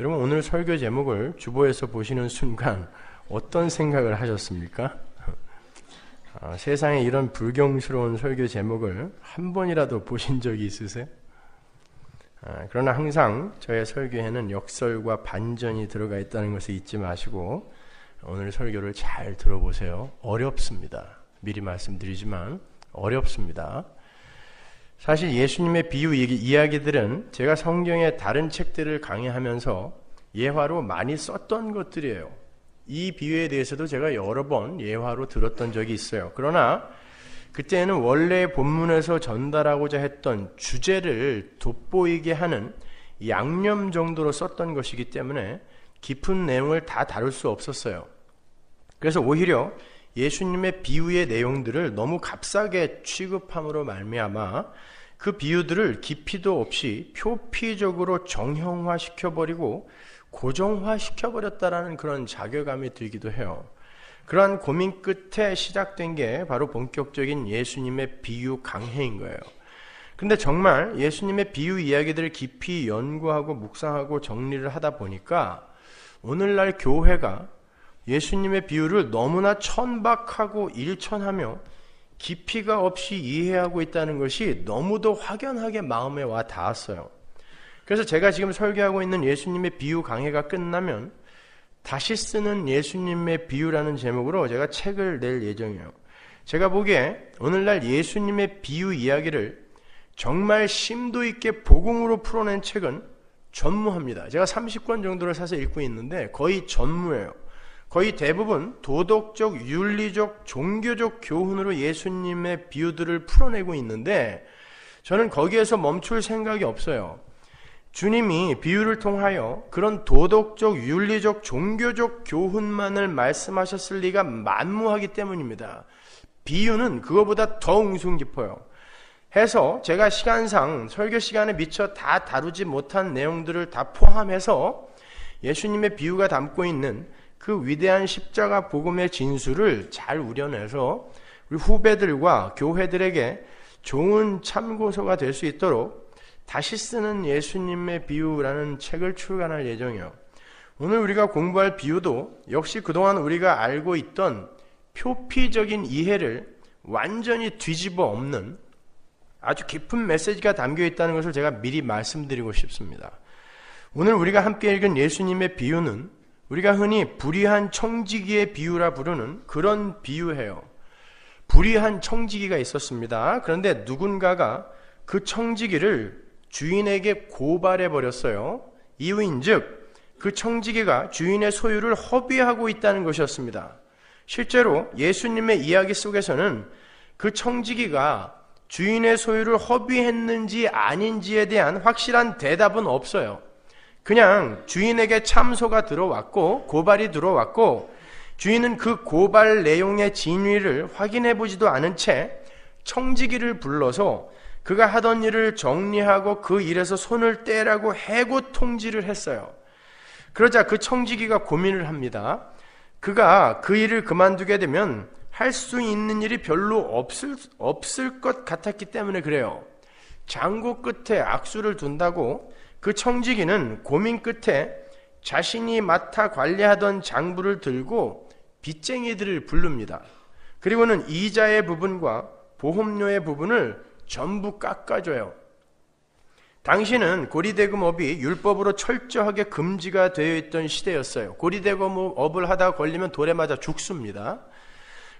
여러분, 오늘 설교 제목을 주보에서 보시는 순간 어떤 생각을 하셨습니까? 세상에 이런 불경스러운 설교 제목을 한 번이라도 보신 적이 있으세요? 그러나 항상 저의 설교에는 역설과 반전이 들어가 있다는 것을 잊지 마시고 오늘 설교를 잘 들어보세요. 어렵습니다. 미리 말씀드리지만 어렵습니다. 사실 예수님의 비유 이야기들은 제가 성경의 다른 책들을 강의하면서 예화로 많이 썼던 것들이에요. 이 비유에 대해서도 제가 여러 번 예화로 들었던 적이 있어요. 그러나 그때는 원래 본문에서 전달하고자 했던 주제를 돋보이게 하는 양념 정도로 썼던 것이기 때문에 깊은 내용을 다 다룰 수 없었어요. 그래서 오히려 예수님의 비유의 내용들을 너무 값싸게 취급함으로 말미암아 그 비유들을 깊이도 없이 표피적으로 정형화시켜버리고 고정화시켜버렸다라는 그런 자괴감이 들기도 해요. 그러한 고민 끝에 시작된 게 바로 본격적인 예수님의 비유 강해인 거예요. 근데 정말 예수님의 비유 이야기들을 깊이 연구하고 묵상하고 정리를 하다 보니까 오늘날 교회가 예수님의 비유를 너무나 천박하고 일천하며 깊이가 없이 이해하고 있다는 것이 너무도 확연하게 마음에 와 닿았어요. 그래서 제가 지금 설교하고 있는 예수님의 비유 강해가 끝나면 다시 쓰는 예수님의 비유라는 제목으로 제가 책을 낼 예정이에요. 제가 보기에 오늘날 예수님의 비유 이야기를 정말 심도 있게 복음으로 풀어낸 책은 전무합니다. 제가 30권 정도를 사서 읽고 있는데 거의 전무예요. 거의 대부분 도덕적, 윤리적, 종교적 교훈으로 예수님의 비유들을 풀어내고 있는데 저는 거기에서 멈출 생각이 없어요. 주님이 비유를 통하여 그런 도덕적, 윤리적, 종교적 교훈만을 말씀하셨을 리가 만무하기 때문입니다. 비유는 그거보다 더 웅숭 깊어요. 해서 제가 시간상 설교 시간에 미처 다 다루지 못한 내용들을 다 포함해서 예수님의 비유가 담고 있는 그 위대한 십자가 복음의 진수를 잘 우려내서 우리 후배들과 교회들에게 좋은 참고서가 될 수 있도록 다시 쓰는 예수님의 비유라는 책을 출간할 예정이에요. 오늘 우리가 공부할 비유도 역시 그동안 우리가 알고 있던 표피적인 이해를 완전히 뒤집어 엎는 아주 깊은 메시지가 담겨 있다는 것을 제가 미리 말씀드리고 싶습니다. 오늘 우리가 함께 읽은 예수님의 비유는 우리가 흔히 불의한 청지기의 비유라 부르는 그런 비유예요. 불의한 청지기가 있었습니다. 그런데 누군가가 그 청지기를 주인에게 고발해 버렸어요. 이유인즉 그 청지기가 주인의 소유를 허비하고 있다는 것이었습니다. 실제로 예수님의 이야기 속에서는 그 청지기가 주인의 소유를 허비했는지 아닌지에 대한 확실한 대답은 없어요. 그냥 주인에게 참소가 들어왔고 고발이 들어왔고 주인은 그 고발 내용의 진위를 확인해 보지도 않은 채 청지기를 불러서 그가 하던 일을 정리하고 그 일에서 손을 떼라고 해고 통지를 했어요. 그러자 그 청지기가 고민을 합니다. 그가 그 일을 그만두게 되면 할 수 있는 일이 별로 없을 것 같았기 때문에 그래요. 장구 끝에 악수를 둔다고 그 청지기는 고민 끝에 자신이 맡아 관리하던 장부를 들고 빚쟁이들을 부릅니다. 그리고는 이자의 부분과 보험료의 부분을 전부 깎아줘요. 당시는 고리대금업이 율법으로 철저하게 금지가 되어 있던 시대였어요. 고리대금업을 하다가 걸리면 돌에 맞아 죽습니다.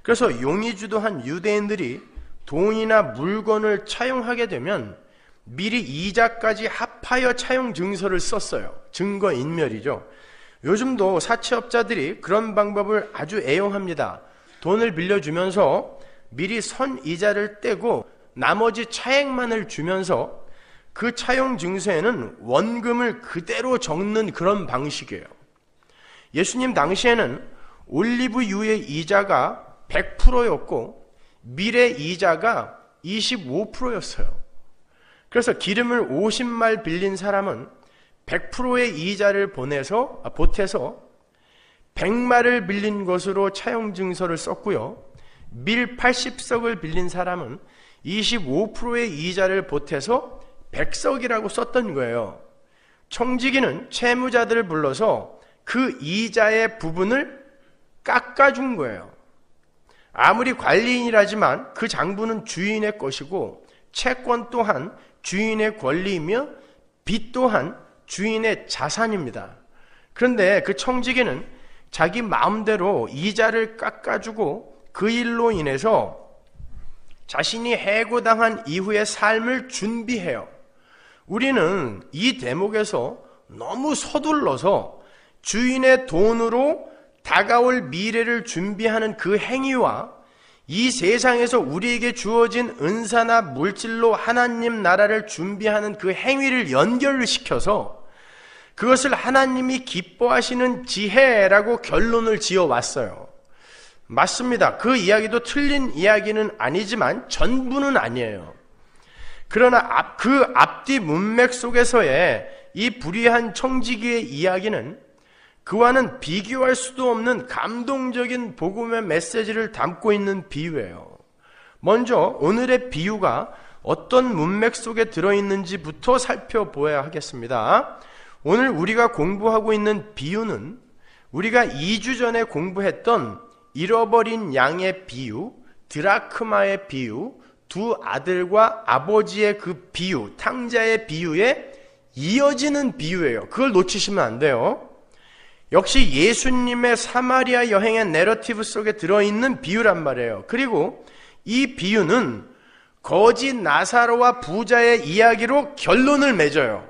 그래서 용의주도한 유대인들이 돈이나 물건을 차용하게 되면 미리 이자까지 합하여 차용 증서를 썼어요. 증거인멸이죠. 요즘도 사채업자들이 그런 방법을 아주 애용합니다. 돈을 빌려주면서 미리 선이자를 떼고 나머지 차액만을 주면서 그 차용 증서에는 원금을 그대로 적는 그런 방식이에요. 예수님 당시에는 올리브유의 이자가 100%였고 밀의 이자가 25%였어요. 그래서 기름을 50말 빌린 사람은 100%의 이자를 보태서 100말을 빌린 것으로 차용증서를 썼고요. 밀 80석을 빌린 사람은 25%의 이자를 보태서 100석이라고 썼던 거예요. 청지기는 채무자들을 불러서 그 이자의 부분을 깎아준 거예요. 아무리 관리인이라지만 그 장부는 주인의 것이고 채권 또한 주인의 권리이며 빚 또한 주인의 자산입니다. 그런데 그 청지기는 자기 마음대로 이자를 깎아주고 그 일로 인해서 자신이 해고당한 이후의 삶을 준비해요. 우리는 이 대목에서 너무 서둘러서 주인의 돈으로 다가올 미래를 준비하는 그 행위와 이 세상에서 우리에게 주어진 은사나 물질로 하나님 나라를 준비하는 그 행위를 연결을 시켜서 그것을 하나님이 기뻐하시는 지혜라고 결론을 지어왔어요. 맞습니다. 그 이야기도 틀린 이야기는 아니지만 전부는 아니에요. 그러나 그 앞뒤 문맥 속에서의 이 불의한 청지기의 이야기는 그와는 비교할 수도 없는 감동적인 복음의 메시지를 담고 있는 비유예요. 먼저 오늘의 비유가 어떤 문맥 속에 들어있는지부터 살펴보아야 하겠습니다. 오늘 우리가 공부하고 있는 비유는 우리가 2주 전에 공부했던 잃어버린 양의 비유, 드라크마의 비유, 두 아들과 아버지의 그 비유, 탕자의 비유에 이어지는 비유예요. 그걸 놓치시면 안 돼요. 역시 예수님의 사마리아 여행의 내러티브 속에 들어있는 비유란 말이에요. 그리고 이 비유는 거지 나사로와 부자의 이야기로 결론을 맺어요.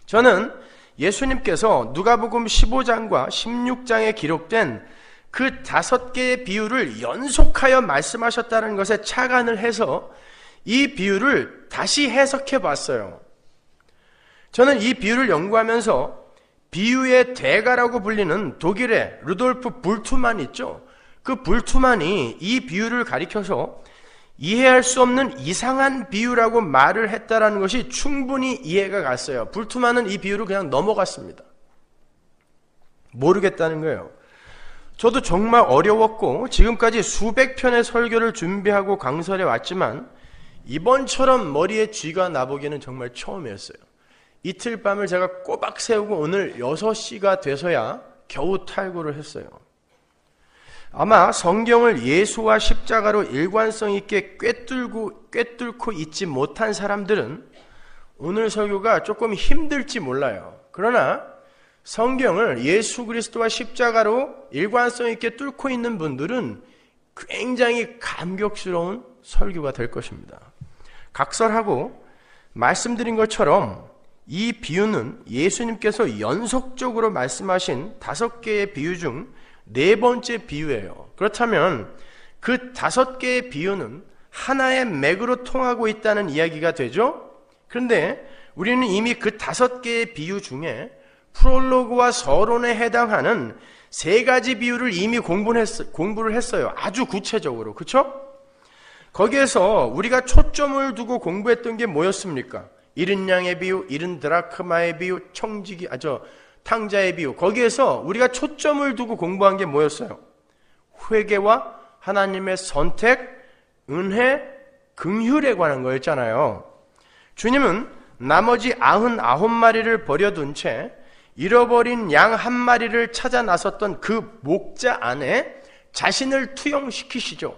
저는 예수님께서 누가복음 15장과 16장에 기록된 그 5개의 비유를 연속하여 말씀하셨다는 것에 착안을 해서 이 비유를 다시 해석해 봤어요. 저는 이 비유를 연구하면서 비유의 대가라고 불리는 독일의 루돌프 불투만 있죠. 그 불투만이 이 비유를 가리켜서 이해할 수 없는 이상한 비유라고 말을 했다는 것이 충분히 이해가 갔어요. 불투만은 이 비유를 그냥 넘어갔습니다. 모르겠다는 거예요. 저도 정말 어려웠고 지금까지 수백 편의 설교를 준비하고 강설해 왔지만 이번처럼 머리에 쥐가 나보기는 정말 처음이었어요. 이틀 밤을 제가 꼬박 세우고 오늘 6시가 돼서야 겨우 탈구를 했어요. 아마 성경을 예수와 십자가로 일관성 있게 꿰뚫고 있지 못한 사람들은 오늘 설교가 조금 힘들지 몰라요. 그러나 성경을 예수 그리스도와 십자가로 일관성 있게 뚫고 있는 분들은 굉장히 감격스러운 설교가 될 것입니다. 각설하고 말씀드린 것처럼 이 비유는 예수님께서 연속적으로 말씀하신 5개의 비유 중 4번째 비유예요. 그렇다면 그 5개의 비유는 하나의 맥으로 통하고 있다는 이야기가 되죠? 그런데 우리는 이미 그 5개의 비유 중에 프롤로그와 서론에 해당하는 3가지 비유를 이미 공부를 했어요. 아주 구체적으로. 그렇죠? 거기에서 우리가 초점을 두고 공부했던 게 뭐였습니까? 잃은 양의 비유, 잃은 드라크마의 비유, 탕자의 비유. 거기에서 우리가 초점을 두고 공부한 게 뭐였어요? 회개와 하나님의 선택, 은혜, 긍휼에 관한 거였잖아요. 주님은 나머지 99마리를 버려둔 채 잃어버린 양 한 마리를 찾아 나섰던 그 목자 안에 자신을 투영시키시죠.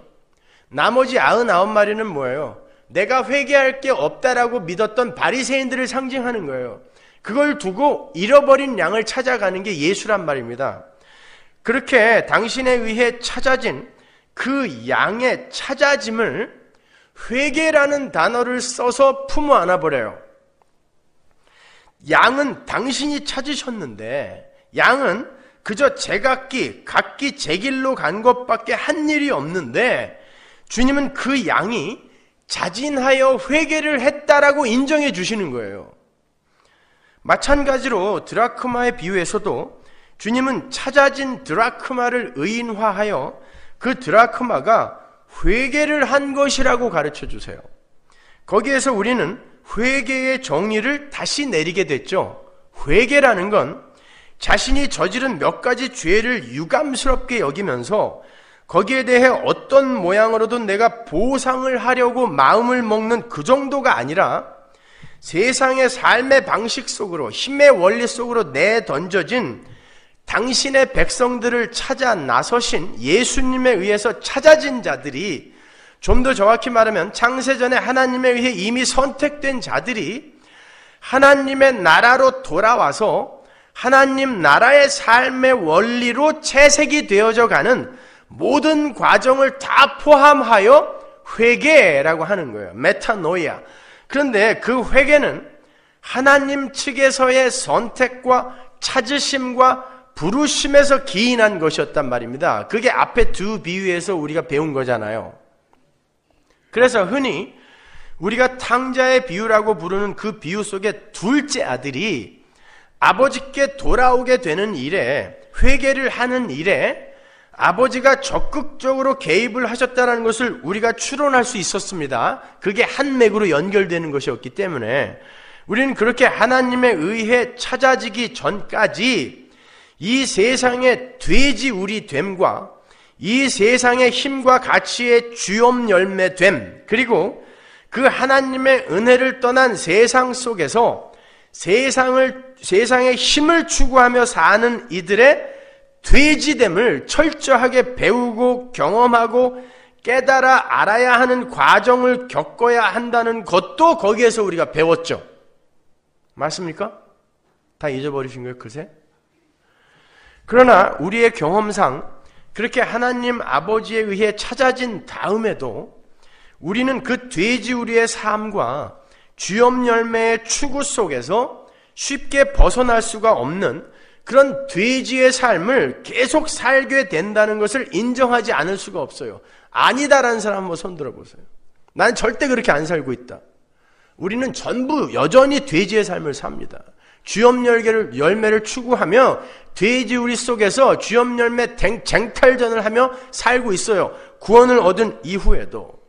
나머지 99마리는 뭐예요? 내가 회개할 게 없다라고 믿었던 바리새인들을 상징하는 거예요. 그걸 두고 잃어버린 양을 찾아가는 게 예수란 말입니다. 그렇게 당신에 의해 찾아진 그 양의 찾아짐을 회개라는 단어를 써서 품어 안아버려요. 양은 당신이 찾으셨는데 양은 그저 제각기 각기 제 길로 간 것밖에 한 일이 없는데 주님은 그 양이 자진하여 회개를 했다라고 인정해 주시는 거예요. 마찬가지로 드라크마의 비유에서도 주님은 찾아진 드라크마를 의인화하여 그 드라크마가 회개를 한 것이라고 가르쳐 주세요. 거기에서 우리는 회개의 정의를 다시 내리게 됐죠. 회개라는 건 자신이 저지른 몇 가지 죄를 유감스럽게 여기면서 거기에 대해 어떤 모양으로든 내가 보상을 하려고 마음을 먹는 그 정도가 아니라 세상의 삶의 방식 속으로, 힘의 원리 속으로 내던져진 당신의 백성들을 찾아 나서신 예수님에 의해서 찾아진 자들이, 좀 더 정확히 말하면 창세전에 하나님에 의해 이미 선택된 자들이 하나님의 나라로 돌아와서 하나님 나라의 삶의 원리로 채색이 되어져 가는 모든 과정을 다 포함하여 회개라고 하는 거예요. 메타노이아. 그런데 그 회개는 하나님 측에서의 선택과 찾으심과 부르심에서 기인한 것이었단 말입니다. 그게 앞에 두 비유에서 우리가 배운 거잖아요. 그래서 흔히 우리가 탕자의 비유라고 부르는 그 비유 속에 둘째 아들이 아버지께 돌아오게 되는 일에, 회개를 하는 일에 아버지가 적극적으로 개입을 하셨다는 것을 우리가 추론할 수 있었습니다. 그게 한 맥으로 연결되는 것이었기 때문에 우리는 그렇게 하나님에 의해 찾아지기 전까지 이 세상의 돼지우리 됨과 이 세상의 힘과 가치의 주염 열매됨, 그리고 그 하나님의 은혜를 떠난 세상 속에서 세상의 힘을 추구하며 사는 이들의 돼지됨을 철저하게 배우고 경험하고 깨달아 알아야 하는 과정을 겪어야 한다는 것도 거기에서 우리가 배웠죠. 맞습니까? 다 잊어버리신 거예요, 그새? 그러나 우리의 경험상 그렇게 하나님 아버지에 의해 찾아진 다음에도 우리는 그 돼지우리의 삶과 주염 열매의 추구 속에서 쉽게 벗어날 수가 없는 그런 돼지의 삶을 계속 살게 된다는 것을 인정하지 않을 수가 없어요. 아니다라는 사람 한번 손 들어보세요. 난 절대 그렇게 안 살고 있다. 우리는 전부 여전히 돼지의 삶을 삽니다. 주염 열매를 추구하며 돼지우리 속에서 주염 열매 쟁탈전을 하며 살고 있어요. 구원을 얻은 이후에도.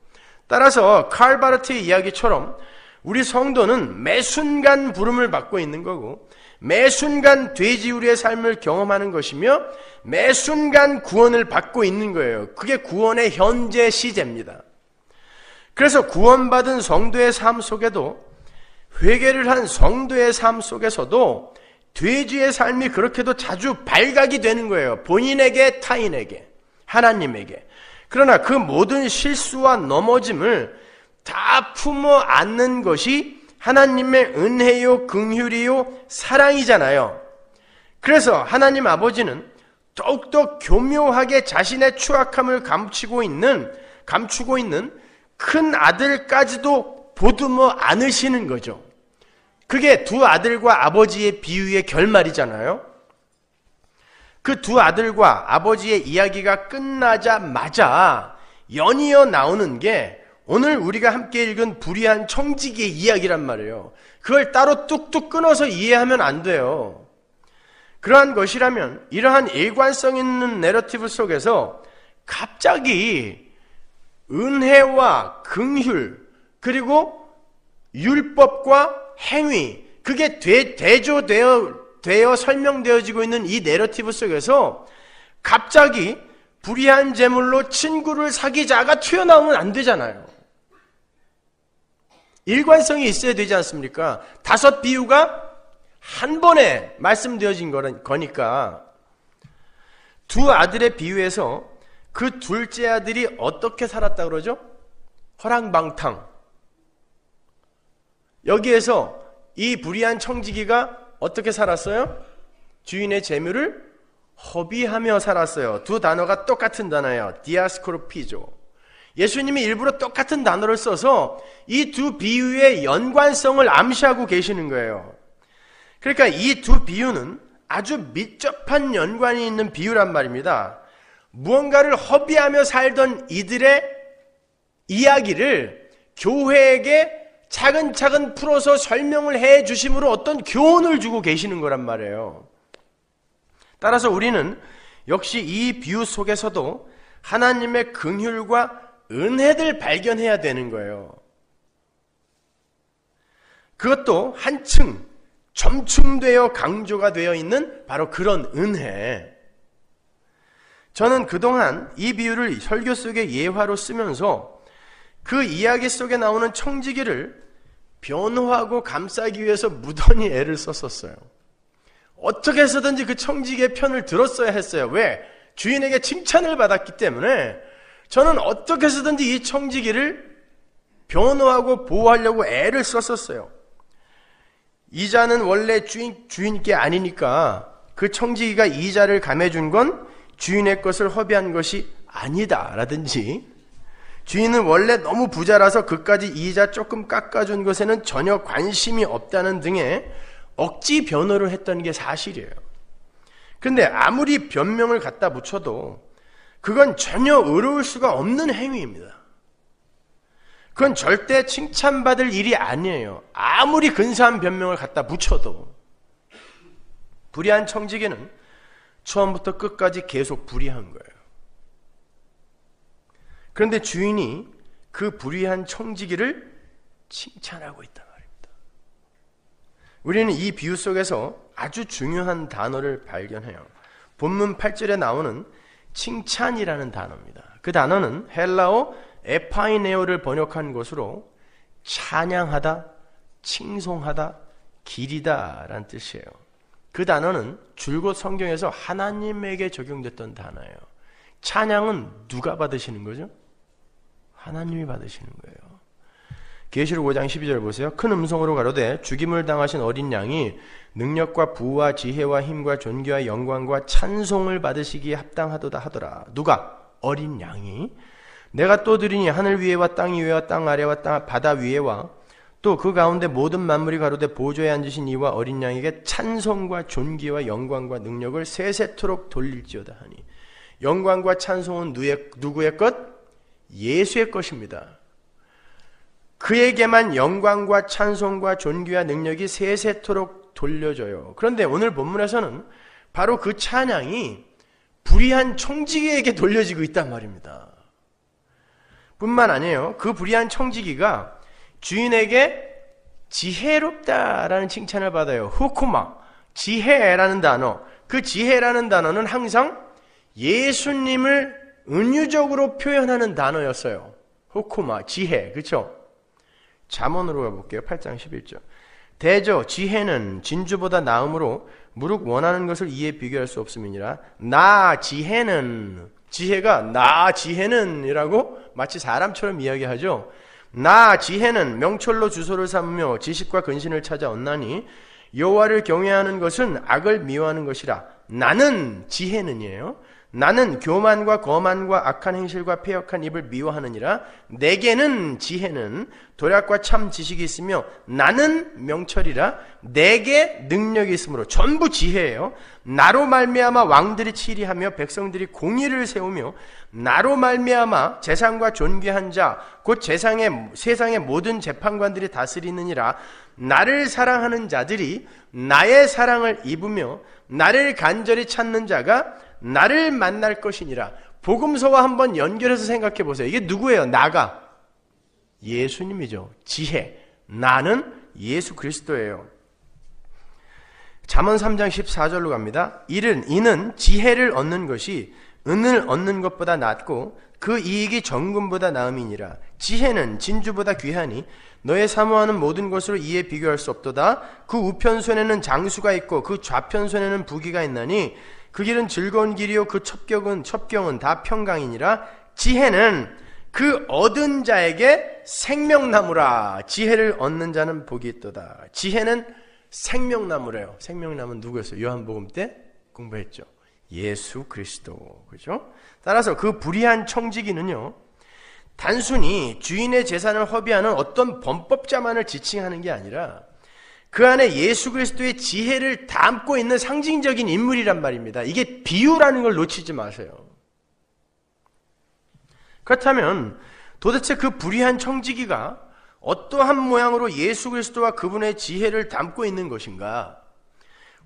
따라서 칼 바르트의 이야기처럼 우리 성도는 매 순간 부름을 받고 있는 거고 매 순간 돼지우리의 삶을 경험하는 것이며 매 순간 구원을 받고 있는 거예요. 그게 구원의 현재 시제입니다. 그래서 구원받은 성도의 삶 속에도, 회개를 한 성도의 삶 속에서도 돼지의 삶이 그렇게도 자주 발각이 되는 거예요. 본인에게, 타인에게, 하나님에게. 그러나 그 모든 실수와 넘어짐을 다 품어 안는 것이 하나님의 은혜요, 긍휼이요, 사랑이잖아요. 그래서 하나님 아버지는 더욱더 교묘하게 자신의 추악함을 감추고 있는 큰 아들까지도 보듬어 안으시는 거죠. 그게 두 아들과 아버지의 비유의 결말이잖아요. 그 두 아들과 아버지의 이야기가 끝나자마자 연이어 나오는 게 오늘 우리가 함께 읽은 불의한 청지기의 이야기란 말이에요. 그걸 따로 뚝뚝 끊어서 이해하면 안 돼요. 그러한 것이라면 이러한 일관성 있는 내러티브 속에서 갑자기 은혜와 긍휼 그리고 율법과 행위, 그게 대조되어 설명되어지고 있는 이 내러티브 속에서 갑자기 불의한 제물로 친구를 사귀자가 튀어나오면 안 되잖아요. 일관성이 있어야 되지 않습니까? 5 비유가 한 번에 말씀되어진 거니까 2 아들의 비유에서 그 둘째 아들이 어떻게 살았다 그러죠? 허랑방탕. 여기에서 이 불의한 청지기가 어떻게 살았어요? 주인의 재물을 허비하며 살았어요. 2 단어가 똑같은 단어예요. 디아스코르피조. 예수님이 일부러 똑같은 단어를 써서 이 2 비유의 연관성을 암시하고 계시는 거예요. 그러니까 이 2 비유는 아주 밀접한 연관이 있는 비유란 말입니다. 무언가를 허비하며 살던 이들의 이야기를 교회에게 차근차근 풀어서 설명을 해 주심으로 어떤 교훈을 주고 계시는 거란 말이에요. 따라서 우리는 역시 이 비유 속에서도 하나님의 긍휼과 은혜를 발견해야 되는 거예요. 그것도 한층 점층되어 강조가 되어 있는 바로 그런 은혜. 저는 그동안 이 비유를 설교 속의 예화로 쓰면서 그 이야기 속에 나오는 청지기를 변호하고 감싸기 위해서 무던히 애를 썼었어요. 어떻게 해서든지 그 청지기의 편을 들었어야 했어요. 왜? 주인에게 칭찬을 받았기 때문에 저는 어떻게 해서든지 이 청지기를 변호하고 보호하려고 애를 썼었어요. 이자는 원래 주인께 아니니까 그 청지기가 이자를 감해준 건 주인의 것을 허비한 것이 아니다 라든지, 주인은 원래 너무 부자라서 그까지 이자 조금 깎아준 것에는 전혀 관심이 없다는 등의 억지 변호를 했던 게 사실이에요. 그런데 아무리 변명을 갖다 붙여도 그건 전혀 의로울 수가 없는 행위입니다. 그건 절대 칭찬받을 일이 아니에요. 아무리 근사한 변명을 갖다 붙여도. 불의한 청지기는 처음부터 끝까지 계속 불의한 거예요. 그런데 주인이 그 불의한 청지기를 칭찬하고 있단 말입니다. 우리는 이 비유 속에서 아주 중요한 단어를 발견해요. 본문 8절에 나오는 칭찬이라는 단어입니다. 그 단어는 헬라어 에파이네오를 번역한 것으로 찬양하다, 칭송하다, 기리다 라는 뜻이에요. 그 단어는 줄곧 성경에서 하나님에게 적용됐던 단어예요. 찬양은 누가 받으시는 거죠? 하나님이 받으시는 거예요. 계시록 5장 12절 보세요. 큰 음성으로 가로되 죽임을 당하신 어린 양이 능력과 부와 지혜와 힘과 존귀와 영광과 찬송을 받으시기에 합당하도다 하더라. 누가? 어린 양이. 내가 또 들으니 하늘 위에와 땅 위에와 땅 아래와 바다 위에와 또 그 가운데 모든 만물이 가로되 보좌에 앉으신 이와 어린 양에게 찬송과 존귀와 영광과 능력을 세세토록 돌릴지어다 하니. 영광과 찬송은 누구의 것? 예수의 것입니다. 그에게만 영광과 찬송과 존귀와 능력이 세세토록 돌려져요. 그런데 오늘 본문에서는 바로 그 찬양이 불의한 청지기에게 돌려지고 있단 말입니다. 뿐만 아니에요. 그 불의한 청지기가 주인에게 지혜롭다라는 칭찬을 받아요. 후쿠마, 지혜라는 단어. 그 지혜라는 단어는 항상 예수님을 은유적으로 표현하는 단어였어요. 후쿠마, 지혜, 그렇죠? 잠언으로 가볼게요. 8장 11절. 대저 지혜는 진주보다 나음으로 무릇 원하는 것을 이에 비교할 수 없음이니라. 나 지혜는, 지혜가 나 지혜는 이라고 마치 사람처럼 이야기하죠. 나 지혜는 명철로 주소를 삼으며 지식과 근신을 찾아 얻나니 여호와를 경외하는 것은 악을 미워하는 것이라. 나는 지혜는이에요. 나는 교만과 거만과 악한 행실과 패역한 입을 미워하느니라. 내게는 지혜는 도략과 참 지식이 있으며 나는 명철이라. 내게 능력이 있으므로. 전부 지혜예요. 나로 말미암아 왕들이 치리하며 백성들이 공의를 세우며 나로 말미암아 재상과 존귀한 자 곧 세상의 모든 재판관들이 다스리느니라. 나를 사랑하는 자들이 나의 사랑을 입으며 나를 간절히 찾는 자가 나를 만날 것이니라. 복음서와 한번 연결해서 생각해 보세요. 이게 누구예요? 나가. 예수님이죠. 지혜. 나는 예수 그리스도예요. 잠언 3장 14절로 갑니다. 이는 지혜를 얻는 것이 은을 얻는 것보다 낫고 그 이익이 정금보다 나음이니라. 지혜는 진주보다 귀하니 너의 사모하는 모든 것으로 이에 비교할 수 없도다. 그 우편손에는 장수가 있고 그 좌편손에는 부귀가 있나니 그 길은 즐거운 길이요 그 첩경은 다 평강이니라. 지혜는 그 얻은 자에게 생명나무라. 지혜를 얻는 자는 복이 있도다. 지혜는 생명나무래요. 생명나무는 누구였어요? 요한복음 때 공부했죠. 예수 그리스도. 그죠? 따라서 그 불의한 청지기는요, 단순히 주인의 재산을 허비하는 어떤 범법자만을 지칭하는 게 아니라 그 안에 예수 그리스도의 지혜를 담고 있는 상징적인 인물이란 말입니다. 이게 비유라는 걸 놓치지 마세요. 그렇다면 도대체 그 불의한 청지기가 어떠한 모양으로 예수 그리스도와 그분의 지혜를 담고 있는 것인가?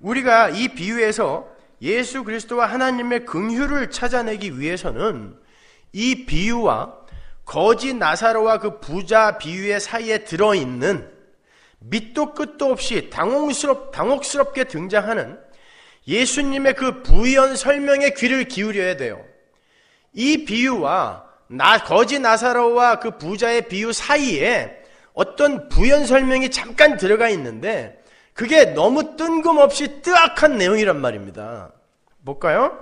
우리가 이 비유에서 예수 그리스도와 하나님의 긍휼을 찾아내기 위해서는 이 비유와 거지 나사로와 그 부자 비유의 사이에 들어있는 밑도 끝도 없이 당혹스럽게 등장하는 예수님의 그 부연 설명에 귀를 기울여야 돼요. 이 비유와 거지 나사로와 그 부자의 비유 사이에 어떤 부연 설명이 잠깐 들어가 있는데 그게 너무 뜬금없이 뜨악한 내용이란 말입니다. 볼까요?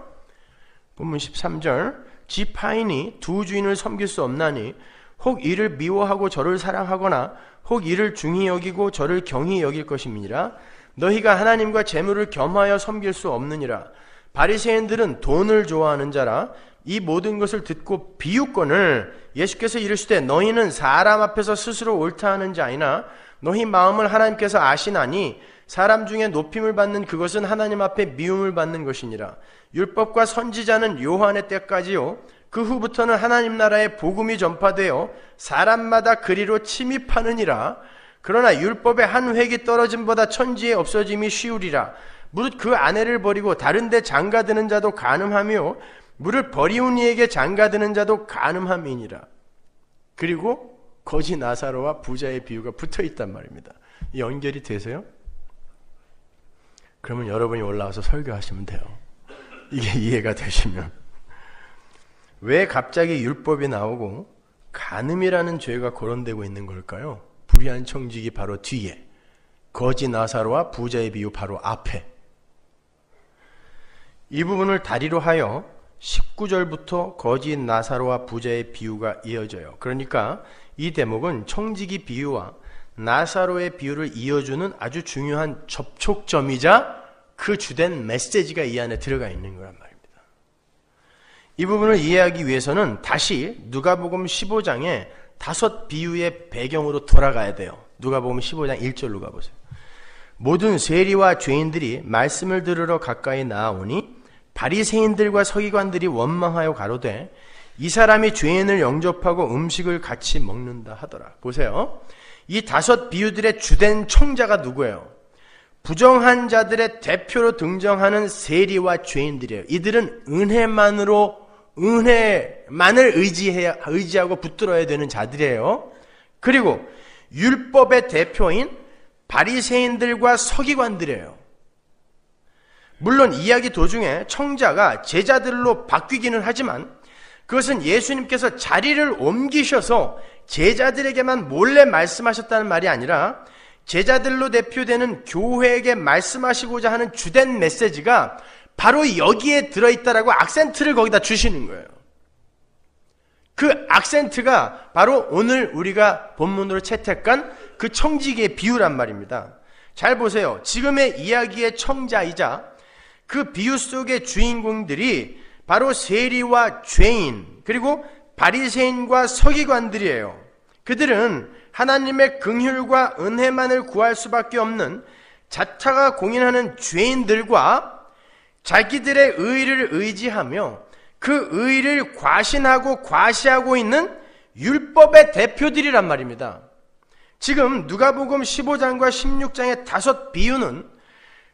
본문 13절. 지 파인이 두 주인을 섬길 수 없나니 혹 이를 미워하고 저를 사랑하거나 혹 이를 중히 여기고 저를 경히 여길 것임이니라. 너희가 하나님과 재물을 겸하여 섬길 수 없느니라. 바리새인들은 돈을 좋아하는 자라. 이 모든 것을 듣고 비유권을 예수께서 이르시되 너희는 사람 앞에서 스스로 옳다 하는 자이나 너희 마음을 하나님께서 아시나니 사람 중에 높임을 받는 그것은 하나님 앞에 미움을 받는 것이니라. 율법과 선지자는 요한의 때까지요 그 후부터는 하나님 나라의 복음이 전파되어 사람마다 그리로 침입하느니라. 그러나 율법의 한 획이 떨어짐보다 천지에 없어짐이 쉬우리라. 무릇 그 아내를 버리고 다른 데 장가드는 자도 간음하며 무릇 버리운 이에게 장가드는 자도 간음함이니라. 그리고 거지 나사로와 부자의 비유가 붙어있단 말입니다. 연결이 되세요? 그러면 여러분이 올라와서 설교하시면 돼요. 이게 이해가 되시면. 왜 갑자기 율법이 나오고 간음이라는 죄가 거론되고 있는 걸까요? 불의한 청지기 바로 뒤에, 거지 나사로와 부자의 비유 바로 앞에. 이 부분을 다리로 하여 19절부터 거지 나사로와 부자의 비유가 이어져요. 그러니까 이 대목은 청지기 비유와 나사로의 비유를 이어주는 아주 중요한 접촉점이자 그 주된 메시지가 이 안에 들어가 있는 거란 말입니다. 이 부분을 이해하기 위해서는 다시 누가복음 15장의 5 비유의 배경으로 돌아가야 돼요. 누가복음 15장 1절로 가보세요. 모든 세리와 죄인들이 말씀을 들으러 가까이 나아오니 바리새인들과 서기관들이 원망하여 가로되 이 사람이 죄인을 영접하고 음식을 같이 먹는다 하더라. 보세요. 이 5 비유들의 주된 청자가 누구예요? 부정한 자들의 대표로 등장하는 세리와 죄인들이에요. 이들은 은혜만을 의지하고 붙들어야 되는 자들이에요. 그리고 율법의 대표인 바리새인들과 서기관들이에요. 물론 이야기 도중에 청자가 제자들로 바뀌기는 하지만 그것은 예수님께서 자리를 옮기셔서 제자들에게만 몰래 말씀하셨다는 말이 아니라 제자들로 대표되는 교회에게 말씀하시고자 하는 주된 메시지가 바로 여기에 들어있다라고 악센트를 거기다 주시는 거예요. 그 악센트가 바로 오늘 우리가 본문으로 채택한 그 청지기의 비유란 말입니다. 잘 보세요. 지금의 이야기의 청자이자 그 비유 속의 주인공들이 바로 세리와 죄인 그리고 바리새인과 서기관들이에요. 그들은 하나님의 긍휼과 은혜만을 구할 수밖에 없는 자타가 공인하는 죄인들과 자기들의 의를 의지하며 그 의를 과신하고 과시하고 있는 율법의 대표들이란 말입니다. 지금 누가복음 15장과 16장의 5 비유는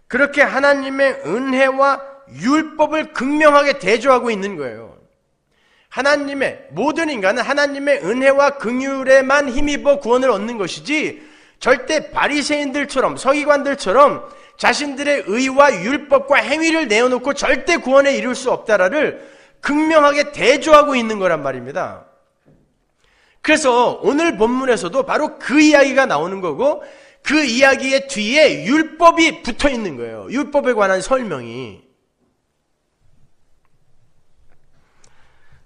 그렇게 하나님의 은혜와 율법을 극명하게 대조하고 있는 거예요. 모든 인간은 하나님의 은혜와 긍휼에만 힘입어 구원을 얻는 것이지 절대 바리새인들처럼 서기관들처럼 자신들의 의와 율법과 행위를 내어놓고 절대 구원에 이룰 수 없다라를 극명하게 대조하고 있는 거란 말입니다. 그래서 오늘 본문에서도 바로 그 이야기가 나오는 거고 그 이야기의 뒤에 율법이 붙어 있는 거예요. 율법에 관한 설명이.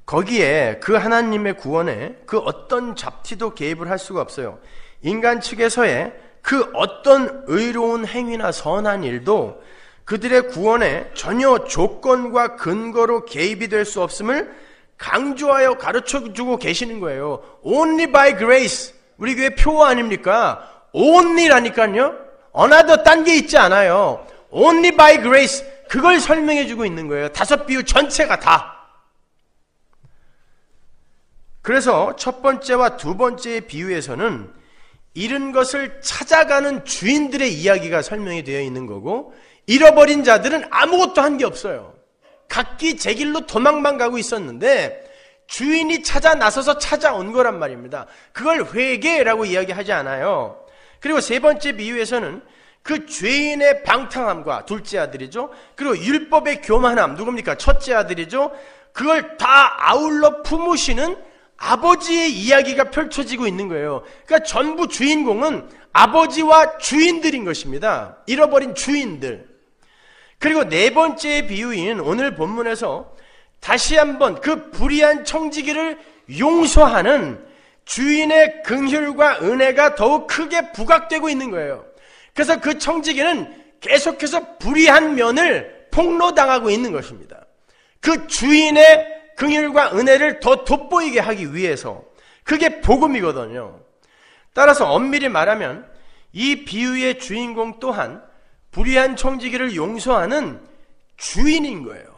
거기에 그 하나님의 구원에 그 어떤 잡티도 개입을 할 수가 없어요. 인간 측에서의 그 어떤 의로운 행위나 선한 일도 그들의 구원에 전혀 조건과 근거로 개입이 될 수 없음을 강조하여 가르쳐주고 계시는 거예요. Only by grace. 우리 교회 표어 아닙니까? Only라니까요. another 딴 게 있지 않아요. Only by grace. 그걸 설명해주고 있는 거예요. 5 비유 전체가 다. 그래서 첫 번째와 두 번째의 비유에서는 잃은 것을 찾아가는 주인들의 이야기가 설명이 되어 있는 거고 잃어버린 자들은 아무것도 한 게 없어요. 각기 제 길로 도망만 가고 있었는데 주인이 찾아 나서서 찾아온 거란 말입니다. 그걸 회개라고 이야기하지 않아요. 그리고 세 번째 비유에서는 그 죄인의 방탕함과 둘째 아들이죠. 그리고 율법의 교만함, 누굽니까? 첫째 아들이죠. 그걸 다 아울러 품으시는 아버지의 이야기가 펼쳐지고 있는 거예요. 그러니까 전부 주인공은 아버지와 주인들인 것입니다. 잃어버린 주인들. 그리고 네 번째의 비유인 오늘 본문에서 다시 한번 그 불의한 청지기를 용서하는 주인의 긍휼과 은혜가 더욱 크게 부각되고 있는 거예요. 그래서 그 청지기는 계속해서 불의한 면을 폭로당하고 있는 것입니다. 그 주인의 긍휼과 은혜를 더 돋보이게 하기 위해서. 그게 복음이거든요. 따라서 엄밀히 말하면 이 비유의 주인공 또한 불의한 청지기를 용서하는 주인인 거예요.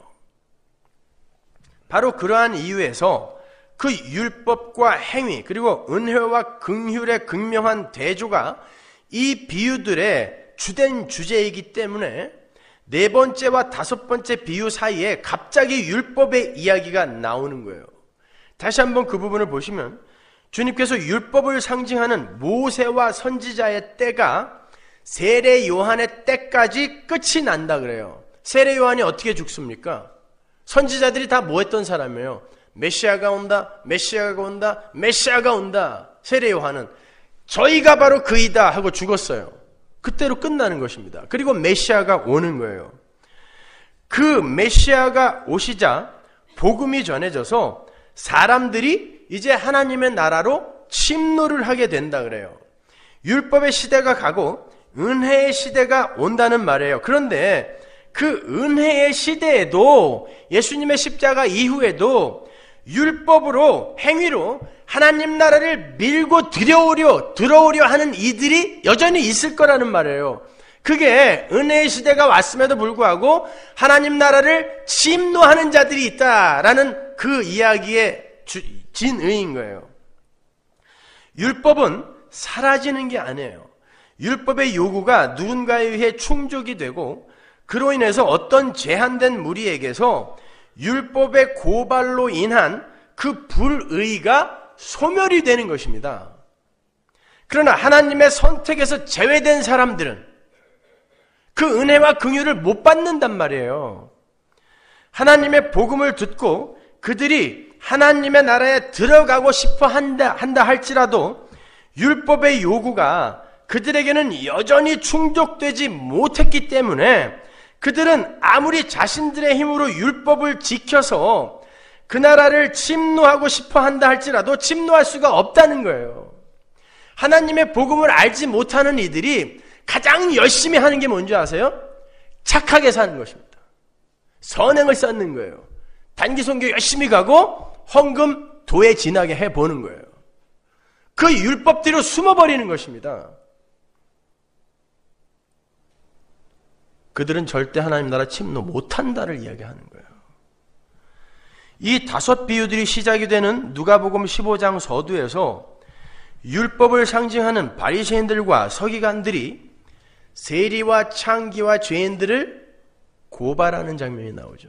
바로 그러한 이유에서 그 율법과 행위 그리고 은혜와 긍휼의 극명한 대조가 이 비유들의 주된 주제이기 때문에 네 번째와 다섯 번째 비유 사이에 갑자기 율법의 이야기가 나오는 거예요. 다시 한번 그 부분을 보시면 주님께서 율법을 상징하는 모세와 선지자의 때가 세례 요한의 때까지 끝이 난다 그래요. 세례 요한이 어떻게 죽습니까? 선지자들이 다 뭐 했던 사람이에요? 메시아가 온다, 메시아가 온다, 메시아가 온다. 세례 요한은 저희가 바로 그이다 하고 죽었어요. 그때로 끝나는 것입니다. 그리고 메시아가 오는 거예요. 그 메시아가 오시자 복음이 전해져서 사람들이 이제 하나님의 나라로 침노를 하게 된다 그래요. 율법의 시대가 가고 은혜의 시대가 온다는 말이에요. 그런데 그 은혜의 시대에도 예수님의 십자가 이후에도 율법으로 행위로 하나님 나라를 밀고 들어오려 하는 이들이 여전히 있을 거라는 말이에요. 그게 은혜의 시대가 왔음에도 불구하고 하나님 나라를 침노하는 자들이 있다라는 그 이야기의 진의인 거예요. 율법은 사라지는 게 아니에요. 율법의 요구가 누군가에 의해 충족이 되고 그로 인해서 어떤 제한된 무리에게서 율법의 고발로 인한 그 불의가 소멸이 되는 것입니다. 그러나 하나님의 선택에서 제외된 사람들은 그 은혜와 긍휼을 못 받는단 말이에요. 하나님의 복음을 듣고 그들이 하나님의 나라에 들어가고 싶어 한다 할지라도 율법의 요구가 그들에게는 여전히 충족되지 못했기 때문에 그들은 아무리 자신들의 힘으로 율법을 지켜서 그 나라를 침노하고 싶어 한다 할지라도 침노할 수가 없다는 거예요. 하나님의 복음을 알지 못하는 이들이 가장 열심히 하는 게 뭔지 아세요? 착하게 사는 것입니다. 선행을 쌓는 거예요. 단기 선교 열심히 가고 헌금 도에 지나게 해보는 거예요. 그 율법대로 숨어버리는 것입니다. 그들은 절대 하나님 나라 침노 못한다를 이야기하는 거예요. 이 5 비유들이 시작이 되는 누가복음 15장 서두에서 율법을 상징하는 바리새인들과 서기관들이 세리와 창기와 죄인들을 고발하는 장면이 나오죠.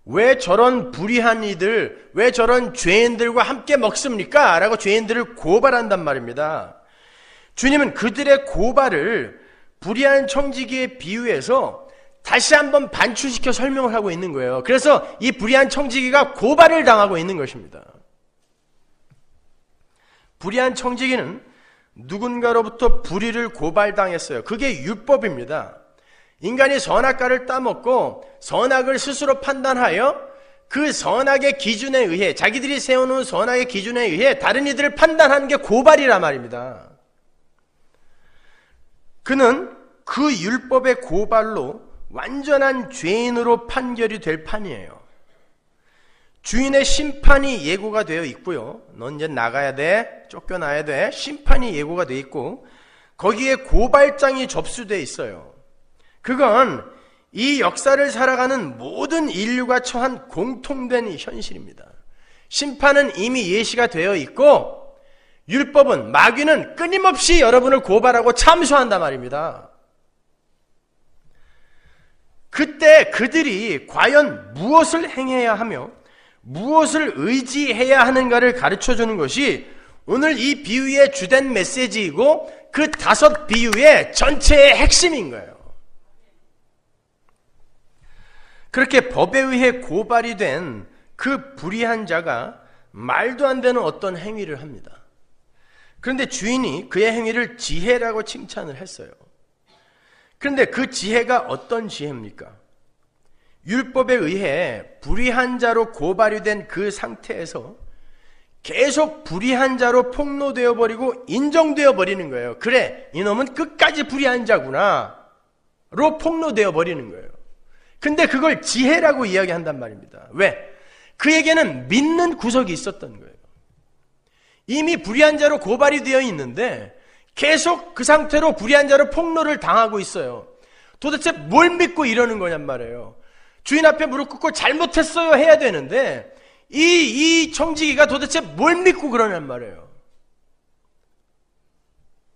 왜 저런 불의한 이들, 왜 저런 죄인들과 함께 먹습니까? 라고 죄인들을 고발한단 말입니다. 주님은 그들의 고발을 불의한 청지기에 비유해서 다시 한번 반추시켜 설명을 하고 있는 거예요. 그래서 이 불의한 청지기가 고발을 당하고 있는 것입니다. 불의한 청지기는 누군가로부터 불의를 고발당했어요. 그게 율법입니다. 인간이 선악과를 따먹고 선악을 스스로 판단하여 그 선악의 기준에 의해, 자기들이 세워놓은 선악의 기준에 의해 다른 이들을 판단하는 게 고발이란 말입니다. 그는 그 율법의 고발로 완전한 죄인으로 판결이 될 판이에요. 주인의 심판이 예고가 되어 있고요. 넌 이제 나가야 돼, 쫓겨나야 돼, 심판이 예고가 되어 있고 거기에 고발장이 접수되어 있어요. 그건 이 역사를 살아가는 모든 인류가 처한 공통된 현실입니다. 심판은 이미 예시가 되어 있고 율법은, 마귀는 끊임없이 여러분을 고발하고 참수한단 말입니다. 그때 그들이 과연 무엇을 행해야 하며 무엇을 의지해야 하는가를 가르쳐주는 것이 오늘 이 비유의 주된 메시지이고 그 5 비유의 전체의 핵심인 거예요. 그렇게 법에 의해 고발이 된 그 불의한 자가 말도 안 되는 어떤 행위를 합니다. 그런데 주인이 그의 행위를 지혜라고 칭찬을 했어요. 그런데 그 지혜가 어떤 지혜입니까? 율법에 의해 불의한 자로 고발이 된 그 상태에서 계속 불의한 자로 폭로되어 버리고 인정되어 버리는 거예요. 그래, 이놈은 끝까지 불의한 자구나 로 폭로되어 버리는 거예요. 근데 그걸 지혜라고 이야기한단 말입니다. 왜? 그에게는 믿는 구석이 있었던 거예요. 이미 불의한 자로 고발이 되어 있는데 계속 그 상태로 불의한 자로 폭로를 당하고 있어요. 도대체 뭘 믿고 이러는 거냔 말이에요. 주인 앞에 무릎 꿇고 잘못했어요 해야 되는데 이 청지기가 도대체 뭘 믿고 그러냔 말이에요.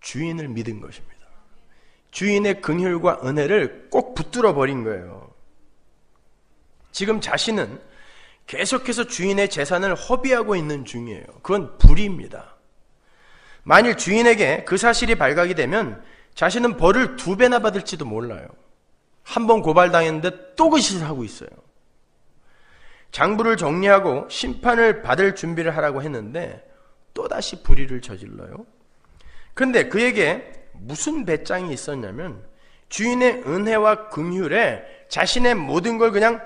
주인을 믿은 것입니다. 주인의 긍휼과 은혜를 꼭 붙들어 버린 거예요. 지금 자신은 계속해서 주인의 재산을 허비하고 있는 중이에요. 그건 불의입니다. 만일 주인에게 그 사실이 발각이 되면 자신은 벌을 2배나 받을지도 몰라요. 한 번 고발당했는데 또 그 짓을 하고 있어요. 장부를 정리하고 심판을 받을 준비를 하라고 했는데 또다시 불의를 저질러요. 그런데 그에게 무슨 배짱이 있었냐면 주인의 은혜와 긍휼에 자신의 모든 걸 그냥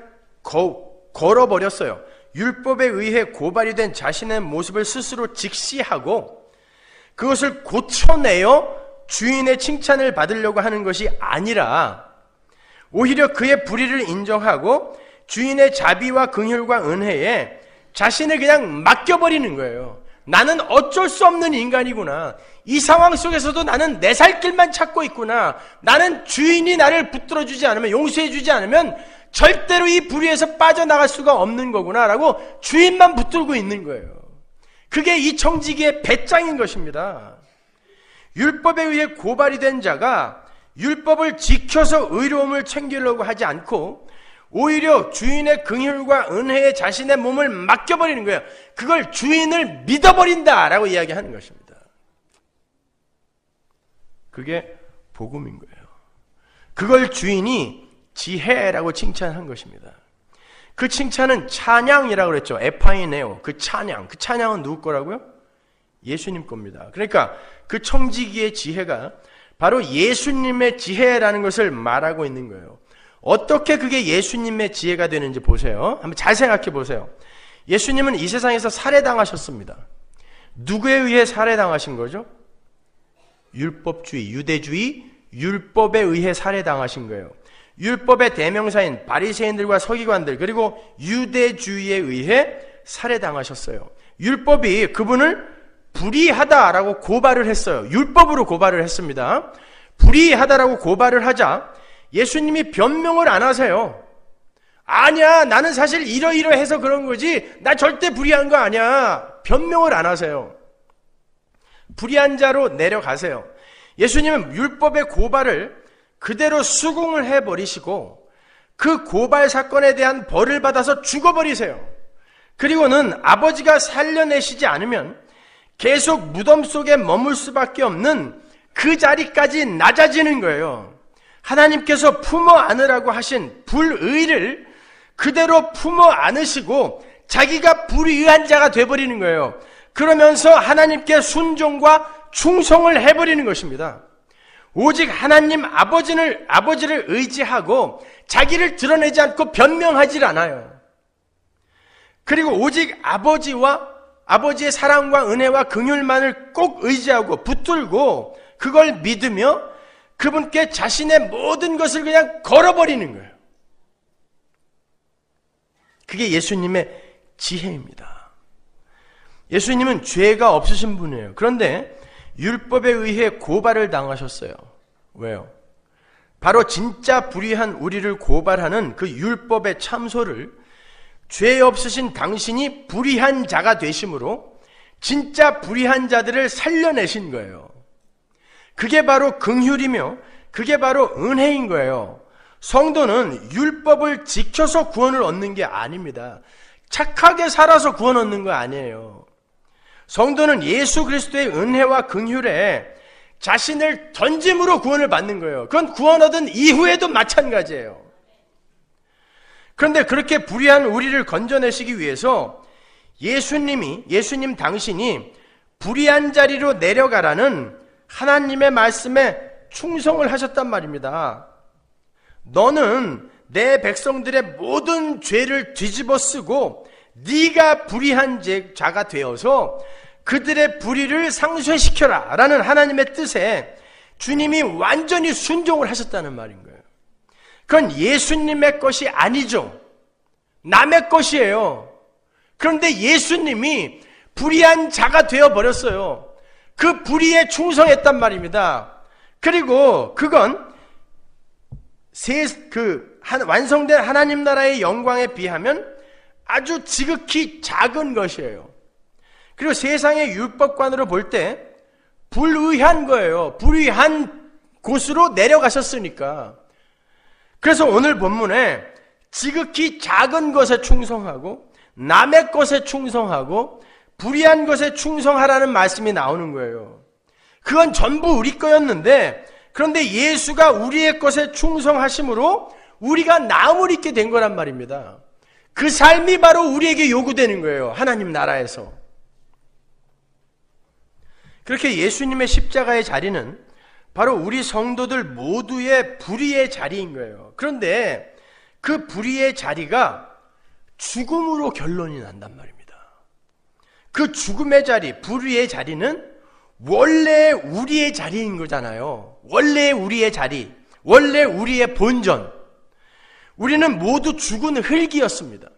걸어버렸어요. 율법에 의해 고발이 된 자신의 모습을 스스로 직시하고 그것을 고쳐내어 주인의 칭찬을 받으려고 하는 것이 아니라 오히려 그의 불의를 인정하고 주인의 자비와 긍휼과 은혜에 자신을 그냥 맡겨버리는 거예요. 나는 어쩔 수 없는 인간이구나. 이 상황 속에서도 나는 내 살 길만 찾고 있구나. 나는 주인이 나를 붙들어주지 않으면, 용서해주지 않으면 절대로 이 불의에서 빠져나갈 수가 없는 거구나 라고 주인만 붙들고 있는 거예요. 그게 이 청지기의 배짱인 것입니다. 율법에 의해 고발이 된 자가 율법을 지켜서 의로움을 챙기려고 하지 않고 오히려 주인의 긍휼과 은혜에 자신의 몸을 맡겨버리는 거예요. 그걸 주인을 믿어버린다라고 이야기하는 것입니다. 그게 복음인 거예요. 그걸 주인이 지혜라고 칭찬한 것입니다. 그 칭찬은 찬양이라고 그랬죠. 에파이네오. 그 찬양은 누구 거라고요? 예수님 겁니다. 그러니까 그 청지기의 지혜가 바로 예수님의 지혜라는 것을 말하고 있는 거예요. 어떻게 그게 예수님의 지혜가 되는지 보세요. 한번 잘 생각해 보세요. 예수님은 이 세상에서 살해당하셨습니다. 누구에 의해 살해당하신 거죠? 율법주의, 유대주의, 율법에 의해 살해당하신 거예요. 율법의 대명사인 바리새인들과 서기관들 그리고 유대주의에 의해 살해당하셨어요. 율법이 그분을 불의하다라고 고발을 했어요. 율법으로 고발을 했습니다. 불의하다라고 고발을 하자 예수님이 변명을 안 하세요. 아니야, 나는 사실 이러이러해서 그런 거지 나 절대 불의한 거 아니야. 변명을 안 하세요. 불의한 자로 내려가세요. 예수님은 율법의 고발을 그대로 수긍을 해버리시고 그 고발 사건에 대한 벌을 받아서 죽어버리세요. 그리고는 아버지가 살려내시지 않으면 계속 무덤 속에 머물 수밖에 없는 그 자리까지 낮아지는 거예요. 하나님께서 품어 안으라고 하신 불의를 그대로 품어 안으시고 자기가 불의한 자가 되어버리는 거예요. 그러면서 하나님께 순종과 충성을 해버리는 것입니다. 오직 하나님 아버지를 의지하고 자기를 드러내지 않고 변명하지 않아요. 그리고 오직 아버지의 사랑과 은혜와 긍휼만을 꼭 의지하고 붙들고 그걸 믿으며 그분께 자신의 모든 것을 그냥 걸어버리는 거예요. 그게 예수님의 지혜입니다. 예수님은 죄가 없으신 분이에요. 그런데 율법에 의해 고발을 당하셨어요. 왜요? 바로 진짜 불의한 우리를 고발하는 그 율법의 참소를 죄 없으신 당신이 불의한 자가 되심으로 진짜 불의한 자들을 살려내신 거예요. 그게 바로 긍휼이며 그게 바로 은혜인 거예요. 성도는 율법을 지켜서 구원을 얻는 게 아닙니다. 착하게 살아서 구원 얻는 거 아니에요. 성도는 예수 그리스도의 은혜와 긍휼에 자신을 던짐으로 구원을 받는 거예요. 그건 구원 얻은 이후에도 마찬가지예요. 그런데 그렇게 불의한 우리를 건져내시기 위해서 예수님 당신이 불의한 자리로 내려가라는 하나님의 말씀에 충성을 하셨단 말입니다. 너는 내 백성들의 모든 죄를 뒤집어 쓰고 네가 불의한 자가 되어서 그들의 불의를 상쇄시켜라 라는 하나님의 뜻에 주님이 완전히 순종을 하셨다는 말인 거예요. 그건 예수님의 것이 아니죠. 남의 것이에요. 그런데 예수님이 불의한 자가 되어버렸어요. 그 불의에 충성했단 말입니다. 그리고 그건 완성된 하나님 나라의 영광에 비하면 아주 지극히 작은 것이에요. 그리고 세상의 율법관으로 볼 때 불의한 거예요. 불의한 곳으로 내려가셨으니까. 그래서 오늘 본문에 지극히 작은 것에 충성하고 남의 것에 충성하고 불의한 것에 충성하라는 말씀이 나오는 거예요. 그건 전부 우리 거였는데 그런데 예수가 우리의 것에 충성하심으로 우리가 나음을 입게 된 거란 말입니다. 그 삶이 바로 우리에게 요구되는 거예요. 하나님 나라에서. 그렇게 예수님의 십자가의 자리는 바로 우리 성도들 모두의 불의의 자리인 거예요. 그런데 그 불의의 자리가 죽음으로 결론이 난단 말입니다. 그 죽음의 자리, 불의의 자리는 원래 우리의 자리인 거잖아요. 원래 우리의 자리, 원래 우리의 본전. 우리는 모두 죽은 흙이었습니다.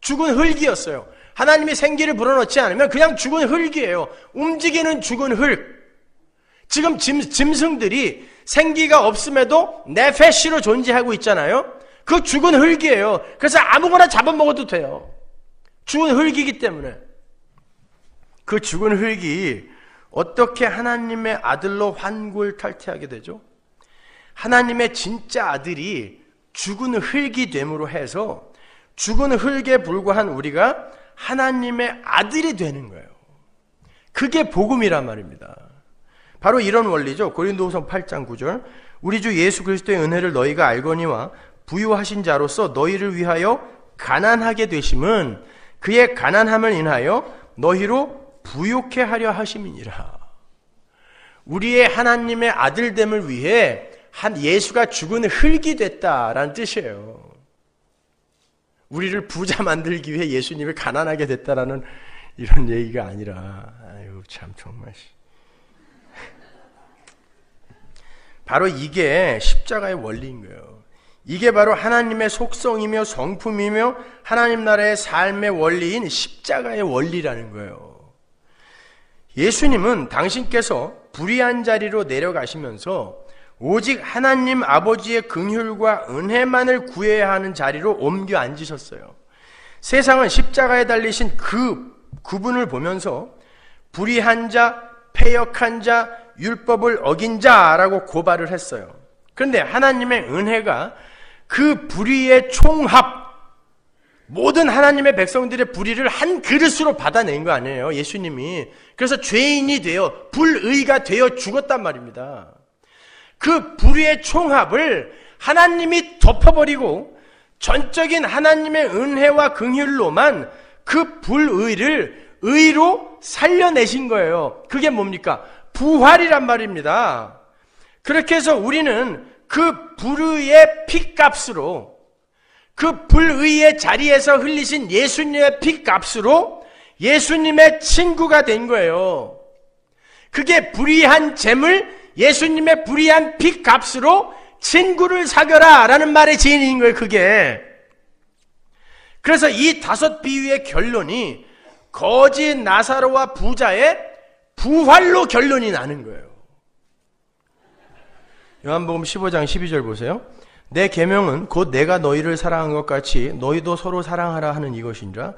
죽은 흙이었어요. 하나님이 생기를 불어넣지 않으면 그냥 죽은 흙이에요. 움직이는 죽은 흙. 지금 짐승들이 생기가 없음에도 네페시로 존재하고 있잖아요. 그 죽은 흙이에요. 그래서 아무거나 잡아먹어도 돼요. 죽은 흙이기 때문에. 그 죽은 흙이 어떻게 하나님의 아들로 환골탈태하게 되죠? 하나님의 진짜 아들이 죽은 흙이 됨으로 해서 죽은 흙에 불과한 우리가 하나님의 아들이 되는 거예요. 그게 복음이란 말입니다. 바로 이런 원리죠. 고린도후서 8장 9절 우리 주 예수 그리스도의 은혜를 너희가 알거니와 부유하신 자로서 너희를 위하여 가난하게 되심은 그의 가난함을 인하여 너희로 부욕해 하려 하심이니라. 우리의 하나님의 아들됨을 위해 예수가 죽은 흙이 됐다라는 뜻이에요. 우리를 부자 만들기 위해 예수님이 가난하게 됐다라는 이런 얘기가 아니라 아유 참 정말 바로 이게 십자가의 원리인 거예요. 이게 바로 하나님의 속성이며 성품이며 하나님 나라의 삶의 원리인 십자가의 원리라는 거예요. 예수님은 당신께서 불의한 자리로 내려가시면서 오직 하나님 아버지의 긍휼과 은혜만을 구해야 하는 자리로 옮겨 앉으셨어요. 세상은 십자가에 달리신 그분을 보면서 불의한 자, 패역한 자, 율법을 어긴 자라고 고발을 했어요. 그런데 하나님의 은혜가 그 불의의 총합, 모든 하나님의 백성들의 불의를 한 그릇으로 받아낸 거 아니에요, 예수님이. 그래서 죄인이 되어 불의가 되어 죽었단 말입니다. 그 불의의 총합을 하나님이 덮어버리고 전적인 하나님의 은혜와 긍휼로만 그 불의를 의로 살려내신 거예요. 그게 뭡니까? 부활이란 말입니다. 그렇게 해서 우리는 그 불의의 피값으로, 그 불의의 자리에서 흘리신 예수님의 피값으로 예수님의 친구가 된 거예요. 그게 불의한 재물, 예수님의 불의한 피값으로 친구를 사겨라 라는 말의 지인인 거예요. 그게. 그래서 이 5 비유의 결론이 거지 나사로와 부자의 부활로 결론이 나는 거예요. 요한복음 15장 12절 보세요. 내 계명은 곧 내가 너희를 사랑한 것 같이 너희도 서로 사랑하라 하는 이것이니라.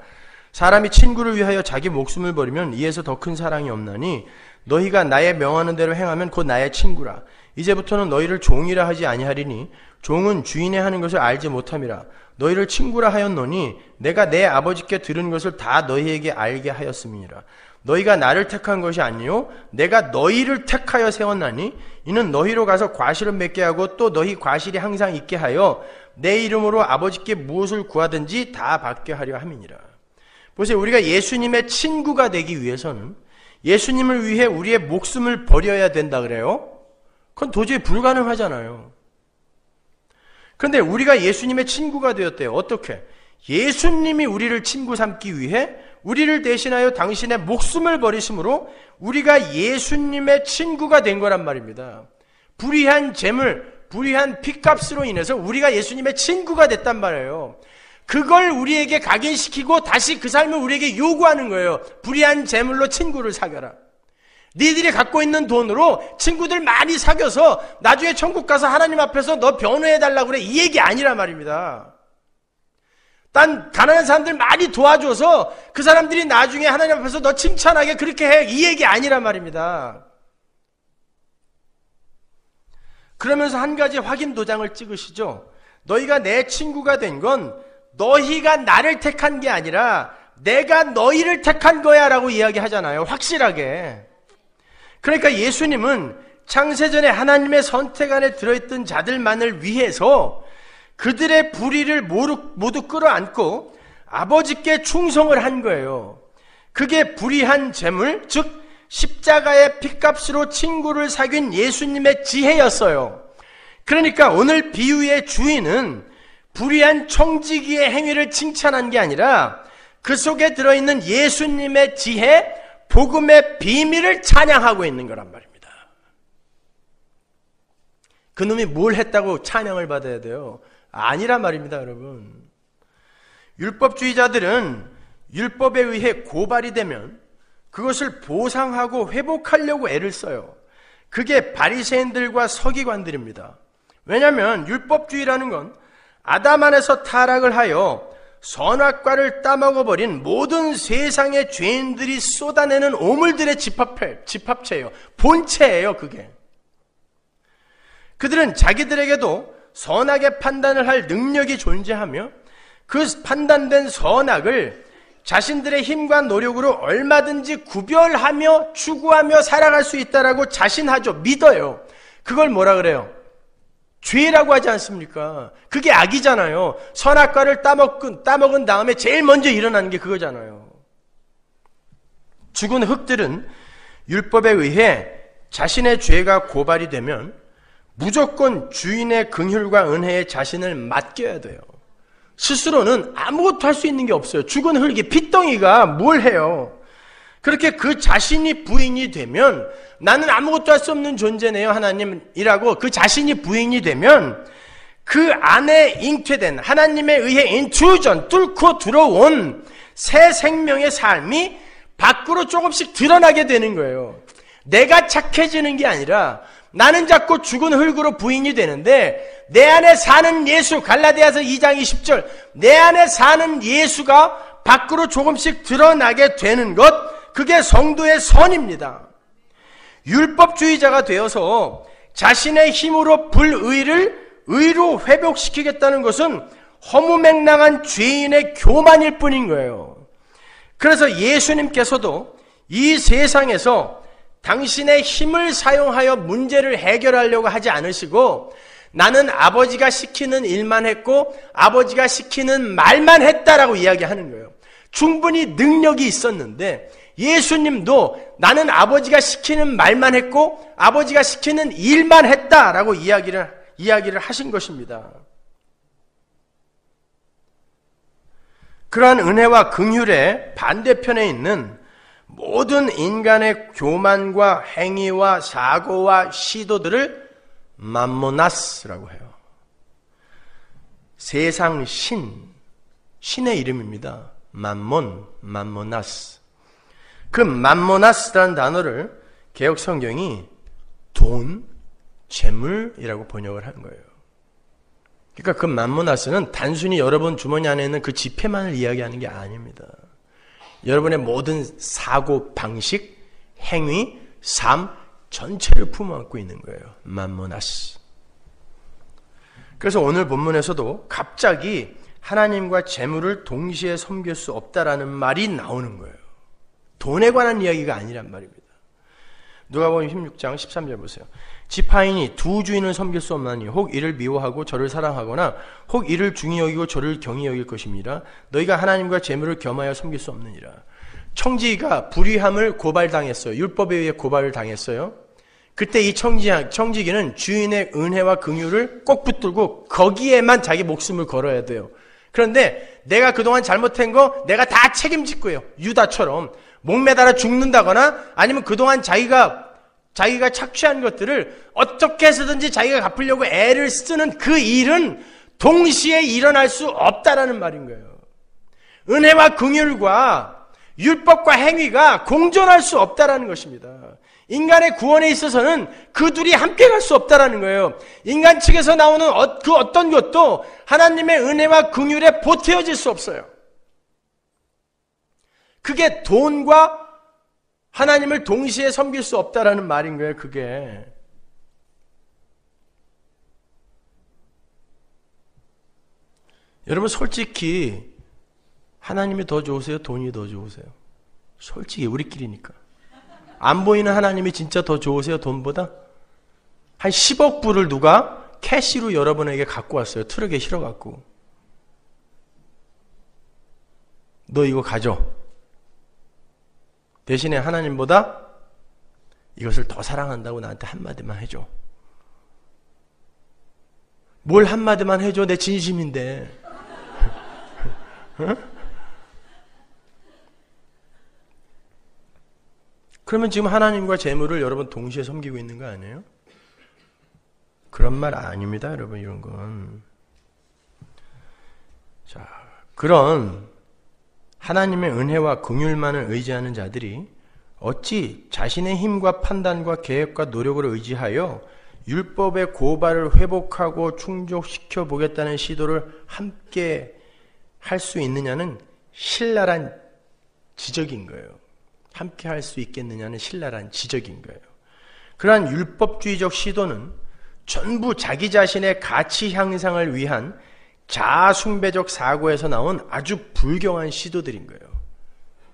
사람이 친구를 위하여 자기 목숨을 버리면 이에서 더 큰 사랑이 없나니 너희가 나의 명하는 대로 행하면 곧 나의 친구라. 이제부터는 너희를 종이라 하지 아니하리니 종은 주인의 하는 것을 알지 못함이라. 너희를 친구라 하였노니 내가 내 아버지께 들은 것을 다 너희에게 알게 하였음이니라. 너희가 나를 택한 것이 아니요 내가 너희를 택하여 세웠나니 이는 너희로 가서 과실을 맺게 하고 또 너희 과실이 항상 있게 하여 내 이름으로 아버지께 무엇을 구하든지 다 받게 하려 함이니라. 보세요. 우리가 예수님의 친구가 되기 위해서는 예수님을 위해 우리의 목숨을 버려야 된다 그래요? 그건 도저히 불가능하잖아요. 그런데 우리가 예수님의 친구가 되었대요. 어떻게? 예수님이 우리를 친구 삼기 위해 우리를 대신하여 당신의 목숨을 버리심으로 우리가 예수님의 친구가 된 거란 말입니다. 불의한 재물, 불의한 피값으로 인해서 우리가 예수님의 친구가 됐단 말이에요. 그걸 우리에게 각인시키고 다시 그 삶을 우리에게 요구하는 거예요. 불의한 재물로 친구를 사겨라. 니들이 갖고 있는 돈으로 친구들 많이 사귀어서 나중에 천국 가서 하나님 앞에서 너 변호해달라고 그래. 이 얘기 아니란 말입니다. 딴 가난한 사람들 많이 도와줘서 그 사람들이 나중에 하나님 앞에서 너 칭찬하게 그렇게 해. 이 얘기 아니란 말입니다. 그러면서 한 가지 확인 도장을 찍으시죠. 너희가 내 친구가 된 건 너희가 나를 택한 게 아니라 내가 너희를 택한 거야 라고 이야기하잖아요. 확실하게. 그러니까 예수님은 창세전에 하나님의 선택 안에 들어있던 자들만을 위해서 그들의 불의를 모두 끌어안고 아버지께 충성을 한 거예요. 그게 불의한 재물, 즉 십자가의 피값으로 친구를 사귄 예수님의 지혜였어요. 그러니까 오늘 비유의 주인은 불의한 청지기의 행위를 칭찬한 게 아니라 그 속에 들어있는 예수님의 지혜, 복음의 비밀을 찬양하고 있는 거란 말입니다. 그놈이 뭘 했다고 찬양을 받아야 돼요? 아니란 말입니다, 여러분. 율법주의자들은 율법에 의해 고발이 되면 그것을 보상하고 회복하려고 애를 써요. 그게 바리새인들과 서기관들입니다. 왜냐하면 율법주의라는 건 아담 안에서 타락을 하여 선악과를 따먹어버린 모든 세상의 죄인들이 쏟아내는 오물들의 집합체예요. 본체예요, 그게. 그들은 자기들에게도 선악의 판단을 할 능력이 존재하며 그 판단된 선악을 자신들의 힘과 노력으로 얼마든지 구별하며 추구하며 살아갈 수 있다라고 자신하죠. 믿어요. 그걸 뭐라 그래요? 죄라고 하지 않습니까? 그게 악이잖아요. 선악과를 따먹은 다음에 제일 먼저 일어나는 게 그거잖아요. 죽은 흙들은 율법에 의해 자신의 죄가 고발이 되면 무조건 주인의 긍휼과 은혜에 자신을 맡겨야 돼요. 스스로는 아무것도 할 수 있는 게 없어요. 죽은 흙이 핏덩이가 뭘 해요? 그렇게 그 자신이 부인이 되면 나는 아무것도 할 수 없는 존재네요, 하나님이라고 그 자신이 부인이 되면 그 안에 잉태된 하나님에 의해 인투전, 뚫고 들어온 새 생명의 삶이 밖으로 조금씩 드러나게 되는 거예요. 내가 착해지는 게 아니라 나는 자꾸 죽은 흙으로 부인이 되는데 내 안에 사는 예수, 갈라디아서 2장 20절, 내 안에 사는 예수가 밖으로 조금씩 드러나게 되는 것, 그게 성도의 선입니다. 율법주의자가 되어서 자신의 힘으로 불의를 의로 회복시키겠다는 것은 허무맹랑한 죄인의 교만일 뿐인 거예요. 그래서 예수님께서도 이 세상에서 당신의 힘을 사용하여 문제를 해결하려고 하지 않으시고 나는 아버지가 시키는 일만 했고 아버지가 시키는 말만 했다라고 이야기하는 거예요. 충분히 능력이 있었는데 예수님도 나는 아버지가 시키는 말만 했고 아버지가 시키는 일만 했다라고 이야기를 하신 것입니다. 그러한 은혜와 긍휼의 반대편에 있는 모든 인간의 교만과 행위와 사고와 시도들을 맘모나스라고 해요. 세상 신의 이름입니다. 맘모나스. 그 맘모나스라는 단어를 개역 성경이 돈, 재물이라고 번역을 한 거예요. 그러니까 그 맘모나스는 단순히 여러분 주머니 안에 있는 그 지폐만을 이야기하는 게 아닙니다. 여러분의 모든 사고 방식, 행위, 삶 전체를 품어안고 있는 거예요. 맘모나스. 그래서 오늘 본문에서도 갑자기 하나님과 재물을 동시에 섬길 수 없다라는 말이 나오는 거예요. 돈에 관한 이야기가 아니란 말입니다. 누가복음 16장 13절 보세요. 지파인이 두 주인을 섬길 수 없나니 혹 이를 미워하고 저를 사랑하거나 혹 이를 중히 여기고 저를 경히 여길 것입니다. 너희가 하나님과 재물을 겸하여 섬길 수 없느니라. 청지기가 불의함을 고발당했어요. 율법에 의해 고발을 당했어요. 그때 이 청지기는 주인의 은혜와 긍휼을 꼭 붙들고 거기에만 자기 목숨을 걸어야 돼요. 그런데 내가 그동안 잘못한 거 내가 다 책임질 거예요. 유다처럼 목매달아 죽는다거나 아니면 그동안 자기가 착취한 것들을 어떻게 해서든지 자기가 갚으려고 애를 쓰는 그 일은 동시에 일어날 수 없다라는 말인 거예요. 은혜와 긍휼과 율법과 행위가 공존할 수 없다라는 것입니다. 인간의 구원에 있어서는 그 둘이 함께 갈 수 없다라는 거예요. 인간 측에서 나오는 그 어떤 것도 하나님의 은혜와 긍휼에 보태어질 수 없어요. 그게 돈과 하나님을 동시에 섬길 수 없다라는 말인 거예요. 그게. 여러분 솔직히 하나님이 더 좋으세요? 돈이 더 좋으세요? 솔직히 우리끼리니까. 안 보이는 하나님이 진짜 더 좋으세요? 돈보다? 한 10억 불을 누가 캐시로 여러분에게 갖고 왔어요. 트럭에 실어갖고. 너 이거 가져. 대신에 하나님보다 이것을 더 사랑한다고 나한테 한마디만 해줘. 뭘 한마디만 해줘? 내 진심인데. 응? 그러면 지금 하나님과 재물을 여러분 동시에 섬기고 있는 거 아니에요? 그런 말 아닙니다, 여러분. 이런 건. 자, 그런 하나님의 은혜와 긍휼만을 의지하는 자들이 어찌 자신의 힘과 판단과 계획과 노력을 의지하여 율법의 고발을 회복하고 충족시켜 보겠다는 시도를 함께 할 수 있느냐는 신랄한 지적인 거예요. 함께 할 수 있겠느냐는 신랄한 지적인 거예요. 그러한 율법주의적 시도는 전부 자기 자신의 가치 향상을 위한 자아숭배적 사고에서 나온 아주 불경한 시도들인 거예요.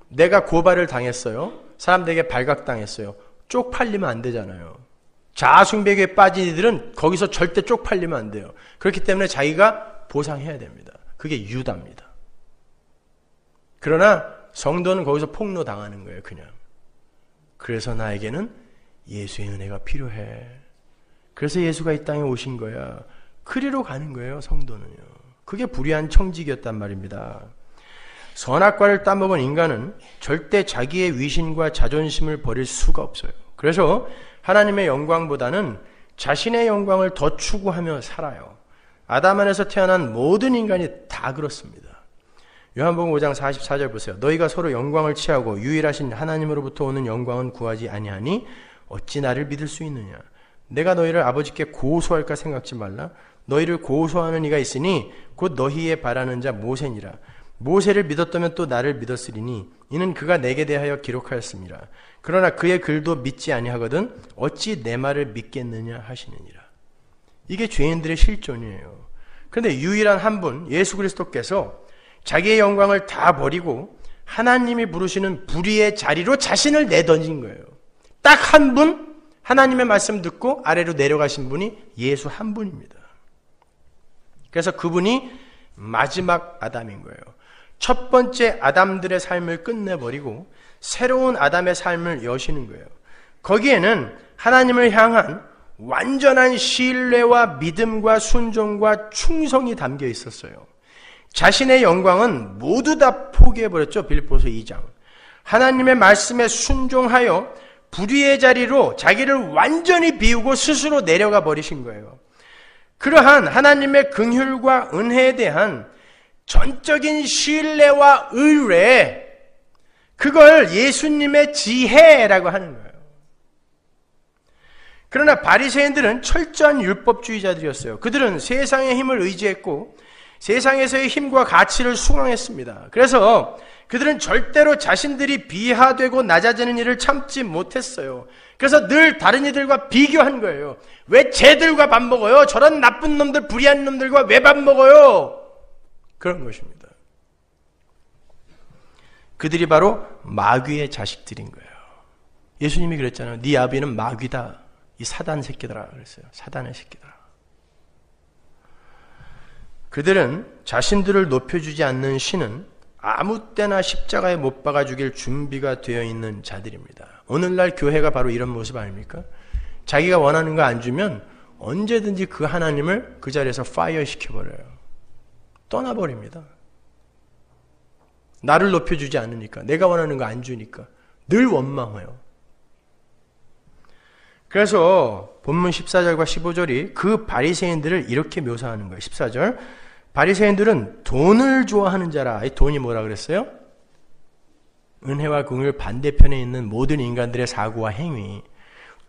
내가 고발을 당했어요. 사람들에게 발각당했어요. 쪽팔리면 안 되잖아요. 자아숭배에 빠진 이들은 거기서 절대 쪽팔리면 안 돼요. 그렇기 때문에 자기가 보상해야 됩니다. 그게 유다입니다. 그러나 성도는 거기서 폭로당하는 거예요. 그냥. 그래서 나에게는 예수의 은혜가 필요해. 그래서 예수가 이 땅에 오신 거야. 그리로 가는 거예요. 성도는요. 그게 불의한 청지기였단 말입니다. 선악과를 따먹은 인간은 절대 자기의 위신과 자존심을 버릴 수가 없어요. 그래서 하나님의 영광보다는 자신의 영광을 더 추구하며 살아요. 아담 안에서 태어난 모든 인간이 다 그렇습니다. 요한복음 5장 44절 보세요. 너희가 서로 영광을 취하고 유일하신 하나님으로부터 오는 영광은 구하지 아니하니 어찌 나를 믿을 수 있느냐. 내가 너희를 아버지께 고소할까 생각지 말라. 너희를 고소하는 이가 있으니 곧 너희의 바라는 자 모세니라. 모세를 믿었다면 또 나를 믿었으리니 이는 그가 내게 대하여 기록하였습니다. 그러나 그의 글도 믿지 아니하거든 어찌 내 말을 믿겠느냐 하시느니라. 이게 죄인들의 실존이에요. 그런데 유일한 한 분 예수 그리스도께서 자기의 영광을 다 버리고 하나님이 부르시는 불의의 자리로 자신을 내던진 거예요. 딱 한 분, 하나님의 말씀 듣고 아래로 내려가신 분이 예수 한 분입니다. 그래서 그분이 마지막 아담인 거예요. 첫 번째 아담들의 삶을 끝내버리고 새로운 아담의 삶을 여시는 거예요. 거기에는 하나님을 향한 완전한 신뢰와 믿음과 순종과 충성이 담겨 있었어요. 자신의 영광은 모두 다 포기해버렸죠. 빌립보서 2장. 하나님의 말씀에 순종하여 불의의 자리로 자기를 완전히 비우고 스스로 내려가 버리신 거예요. 그러한 하나님의 긍휼과 은혜에 대한 전적인 신뢰와 의뢰, 그걸 예수님의 지혜라고 하는 거예요. 그러나 바리새인들은 철저한 율법주의자들이었어요. 그들은 세상의 힘을 의지했고 세상에서의 힘과 가치를 숭앙했습니다. 그래서 그들은 절대로 자신들이 비하되고 낮아지는 일을 참지 못했어요. 그래서 늘 다른 이들과 비교한 거예요. 왜 쟤들과 밥 먹어요? 저런 나쁜 놈들, 불의한 놈들과 왜 밥 먹어요? 그런 것입니다. 그들이 바로 마귀의 자식들인 거예요. 예수님이 그랬잖아요. 네 아비는 마귀다. 이 사단 새끼들아 그랬어요. 사단의 새끼들아. 그들은 자신들을 높여주지 않는 신은 아무 때나 십자가에 못 박아 죽일 준비가 되어 있는 자들입니다. 오늘날 교회가 바로 이런 모습 아닙니까? 자기가 원하는 거 안 주면 언제든지 그 하나님을 그 자리에서 파이어 시켜버려요. 떠나버립니다. 나를 높여주지 않으니까, 내가 원하는 거 안 주니까 늘 원망해요. 그래서 본문 14절과 15절이 그 바리새인들을 이렇게 묘사하는 거예요. 14절, 바리새인들은 돈을 좋아하는 자라. 이 돈이 뭐라 그랬어요? 은혜와 긍휼 반대편에 있는 모든 인간들의 사고와 행위.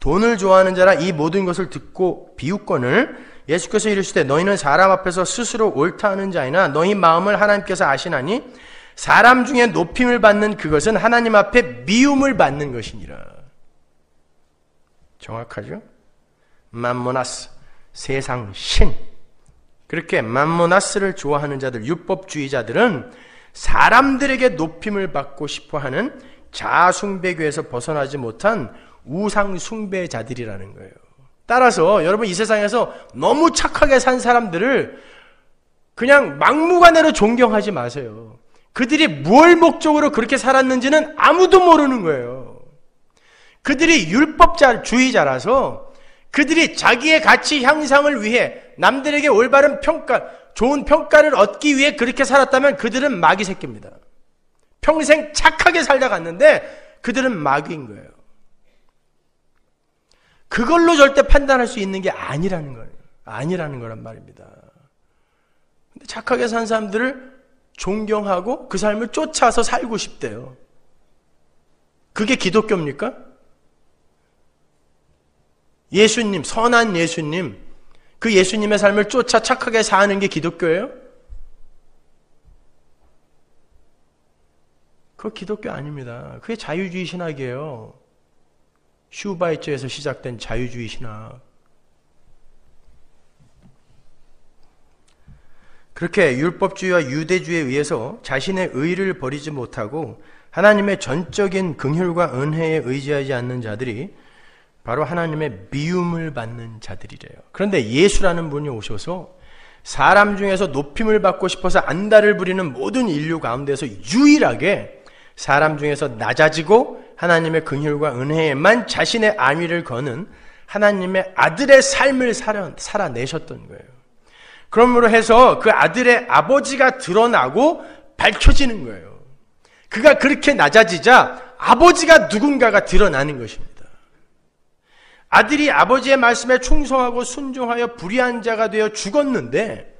돈을 좋아하는 자라 이 모든 것을 듣고 비웃거늘 예수께서 이르시되 너희는 사람 앞에서 스스로 옳다 하는 자이나 너희 마음을 하나님께서 아시나니 사람 중에 높임을 받는 그것은 하나님 앞에 미움을 받는 것이니라. 정확하죠? 맘모나스, 세상 신. 그렇게 맘모나스를 좋아하는 자들, 율법주의자들은 사람들에게 높임을 받고 싶어하는 자아숭배교에서 벗어나지 못한 우상숭배자들이라는 거예요. 따라서 여러분 이 세상에서 너무 착하게 산 사람들을 그냥 막무가내로 존경하지 마세요. 그들이 뭘 목적으로 그렇게 살았는지는 아무도 모르는 거예요. 그들이 율법주의자라서 그들이 자기의 가치 향상을 위해 남들에게 올바른 평가, 좋은 평가를 얻기 위해 그렇게 살았다면 그들은 마귀 새끼입니다. 평생 착하게 살다 갔는데 그들은 마귀인 거예요. 그걸로 절대 판단할 수 있는 게 아니라는 거예요. 아니라는 거란 말입니다. 근데 착하게 산 사람들을 존경하고 그 삶을 쫓아서 살고 싶대요. 그게 기독교입니까? 예수님, 선한 예수님, 그 예수님의 삶을 쫓아 착하게 사는 게 기독교예요? 그거 기독교 아닙니다. 그게 자유주의 신학이에요. 슈바이처에서 시작된 자유주의 신학. 그렇게 율법주의와 유대주의에 의해서 자신의 의를 버리지 못하고 하나님의 전적인 긍휼과 은혜에 의지하지 않는 자들이 바로 하나님의 미움을 받는 자들이래요. 그런데 예수라는 분이 오셔서 사람 중에서 높임을 받고 싶어서 안달을 부리는 모든 인류 가운데서 유일하게 사람 중에서 낮아지고 하나님의 긍휼과 은혜에만 자신의 안위를 거는 하나님의 아들의 삶을 살아내셨던 거예요. 그러므로 해서 그 아들의 아버지가 드러나고 밝혀지는 거예요. 그가 그렇게 낮아지자 아버지가 누군가가 드러나는 것입니다. 아들이 아버지의 말씀에 충성하고 순종하여 불의한 자가 되어 죽었는데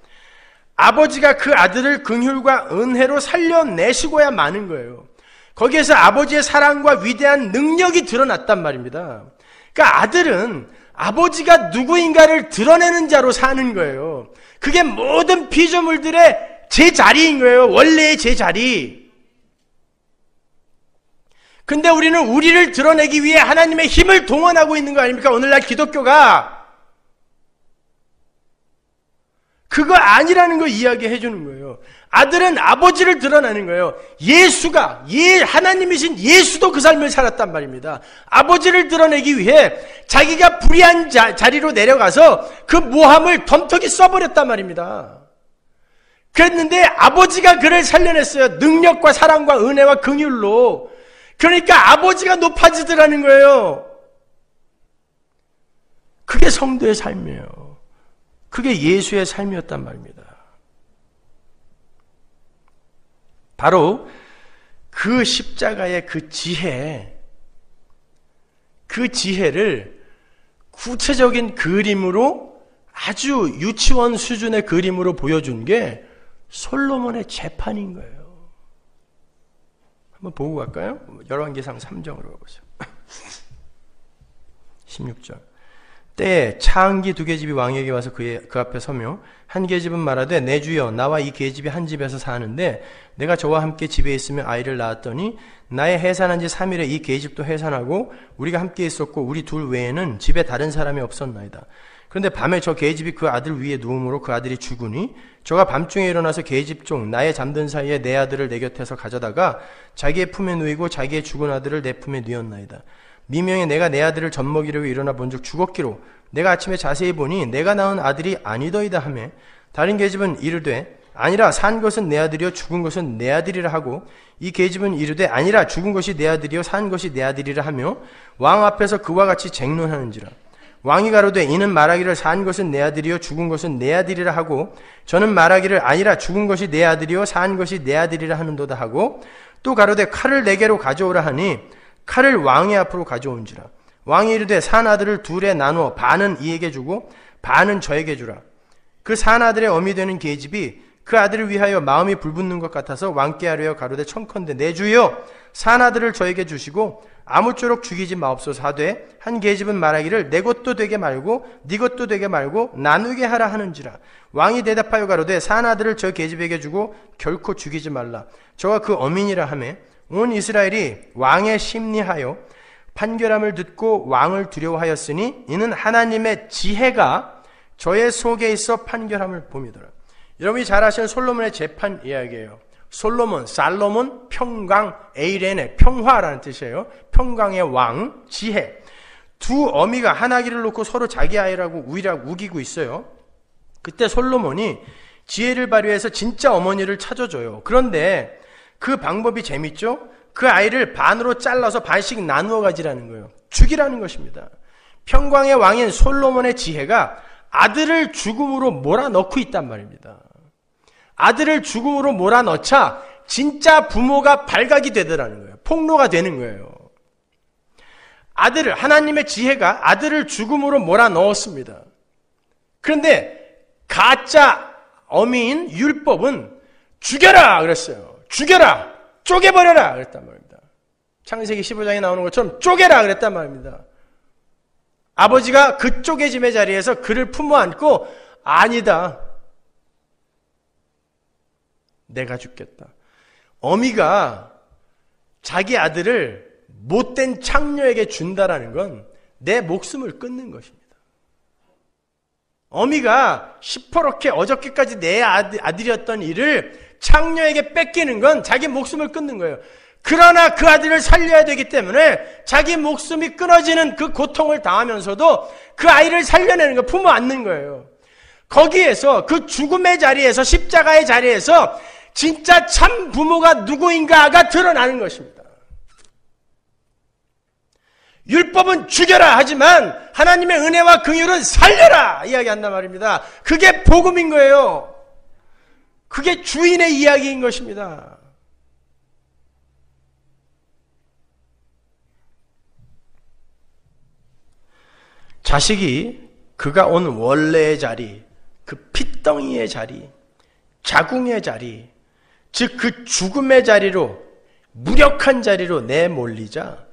아버지가 그 아들을 긍휼과 은혜로 살려내시고야 마는 거예요. 거기에서 아버지의 사랑과 위대한 능력이 드러났단 말입니다. 그러니까 아들은 아버지가 누구인가를 드러내는 자로 사는 거예요. 그게 모든 피조물들의 제자리인 거예요. 원래의 제자리. 근데 우리는 우리를 드러내기 위해 하나님의 힘을 동원하고 있는 거 아닙니까? 오늘날 기독교가. 그거 아니라는 거 이야기해 주는 거예요. 아들은 아버지를 드러내는 거예요. 예수가, 하나님이신 예수도 그 삶을 살았단 말입니다. 아버지를 드러내기 위해 자기가 불의한 자리로 내려가서 그 모함을 덤터기 써버렸단 말입니다. 그랬는데 아버지가 그를 살려냈어요. 능력과 사랑과 은혜와 긍휼로. 그러니까 아버지가 높아지더라는 거예요. 그게 성도의 삶이에요. 그게 예수의 삶이었단 말입니다. 바로 그 십자가의 그 지혜를 구체적인 그림으로 아주 유치원 수준의 그림으로 보여준 게 솔로몬의 재판인 거예요. 한번 보고 갈까요? 열왕기상 3장으로 가보세요. 16절. 때에 차은기 2계집이 왕에게 와서 그 앞에 서며 한 계집은 말하되 내 주여 나와 이 계집이 한 집에서 사는데 내가 저와 함께 집에 있으며 아이를 낳았더니 나의 해산한 지 3일에 이 계집도 해산하고 우리가 함께 있었고 우리 둘 외에는 집에 다른 사람이 없었나이다. 그런데 밤에 저 계집이 그 아들 위에 누움으로 그 아들이 죽으니 저가 밤중에 일어나서 계집 중 나의 잠든 사이에 내 아들을 내 곁에서 가져다가 자기의 품에 누이고 자기의 죽은 아들을 내 품에 누였나이다. 미명에 내가 내 아들을 젖먹이려고 일어나 본즉 죽었기로 내가 아침에 자세히 보니 내가 낳은 아들이 아니더이다 하매 다른 계집은 이르되 아니라 산 것은 내 아들이요 죽은 것은 내 아들이라 하고 이 계집은 이르되 아니라 죽은 것이 내 아들이요 산 것이 내 아들이라 하며 왕 앞에서 그와 같이 쟁론하는지라. 왕이 가로되 이는 말하기를 산 것은 내 아들이요 죽은 것은 내 아들이라 하고 저는 말하기를 아니라 죽은 것이 내 아들이요 산 것이 내 아들이라 하는도다 하고 또 가로되 칼을 내게로 가져오라 하니 칼을 왕의 앞으로 가져온지라. 왕이 이르되 산 아들을 둘에 나누어 반은 이에게 주고 반은 저에게 주라. 그 산 아들의 어미 되는 계집이 그 아들을 위하여 마음이 불붙는 것 같아서 왕께 하려 가로되 청컨대 내 주여 산 아들을 저에게 주시고 아무쪼록 죽이지 마옵소서 하되 한 계집은 말하기를 내 것도 되게 말고 네 것도 되게 말고 나누게 하라 하는지라. 왕이 대답하여 가로되 산 아들을 저 계집에게 주고 결코 죽이지 말라. 저가 그 어민이라 하매 온 이스라엘이 왕의 심리하여 판결함을 듣고 왕을 두려워하였으니 이는 하나님의 지혜가 저의 속에 있어 판결함을 봄이더라. 여러분이 잘 아시는 솔로몬의 재판 이야기예요. 살로몬, 평강, 에이렌의 평화라는 뜻이에요. 평강의 왕, 지혜. 두 어미가 한 아기를 놓고 서로 자기 아이라고 우기고 있어요. 그때 솔로몬이 지혜를 발휘해서 진짜 어머니를 찾아줘요. 그런데 그 방법이 재밌죠? 그 아이를 반으로 잘라서 반씩 나누어 가지라는 거예요. 죽이라는 것입니다. 평강의 왕인 솔로몬의 지혜가 아들을 죽음으로 몰아넣고 있단 말입니다. 아들을 죽음으로 몰아넣자 진짜 부모가 발각이 되더라는 거예요. 폭로가 되는 거예요. 하나님의 지혜가 아들을 죽음으로 몰아넣었습니다. 그런데 가짜 어미인 율법은 죽여라 그랬어요. 죽여라! 쪼개버려라! 그랬단 말입니다. 창세기 15장에 나오는 것처럼 쪼개라! 그랬단 말입니다. 아버지가 그 쪼개짐의 자리에서 그를 품어 안고 아니다. 내가 죽겠다. 어미가 자기 아들을 못된 창녀에게 준다라는 건 내 목숨을 끊는 것입니다. 어미가 시퍼렇게 어저께까지 내 아들이었던 일을 창녀에게 뺏기는 건 자기 목숨을 끊는 거예요. 그러나 그 아들을 살려야 되기 때문에 자기 목숨이 끊어지는 그 고통을 당하면서도 그 아이를 살려내는 거, 품어 안는 거예요. 거기에서 그 죽음의 자리에서, 십자가의 자리에서 진짜 참 부모가 누구인가가 드러나는 것입니다. 율법은 죽여라 하지만 하나님의 은혜와 긍휼은 살려라 이야기한단 말입니다. 그게 복음인 거예요. 그게 주인의 이야기인 것입니다. 자식이 그가 온 원래의 자리, 그 핏덩이의 자리, 자궁의 자리, 즉 그 죽음의 자리로, 무력한 자리로 내몰리자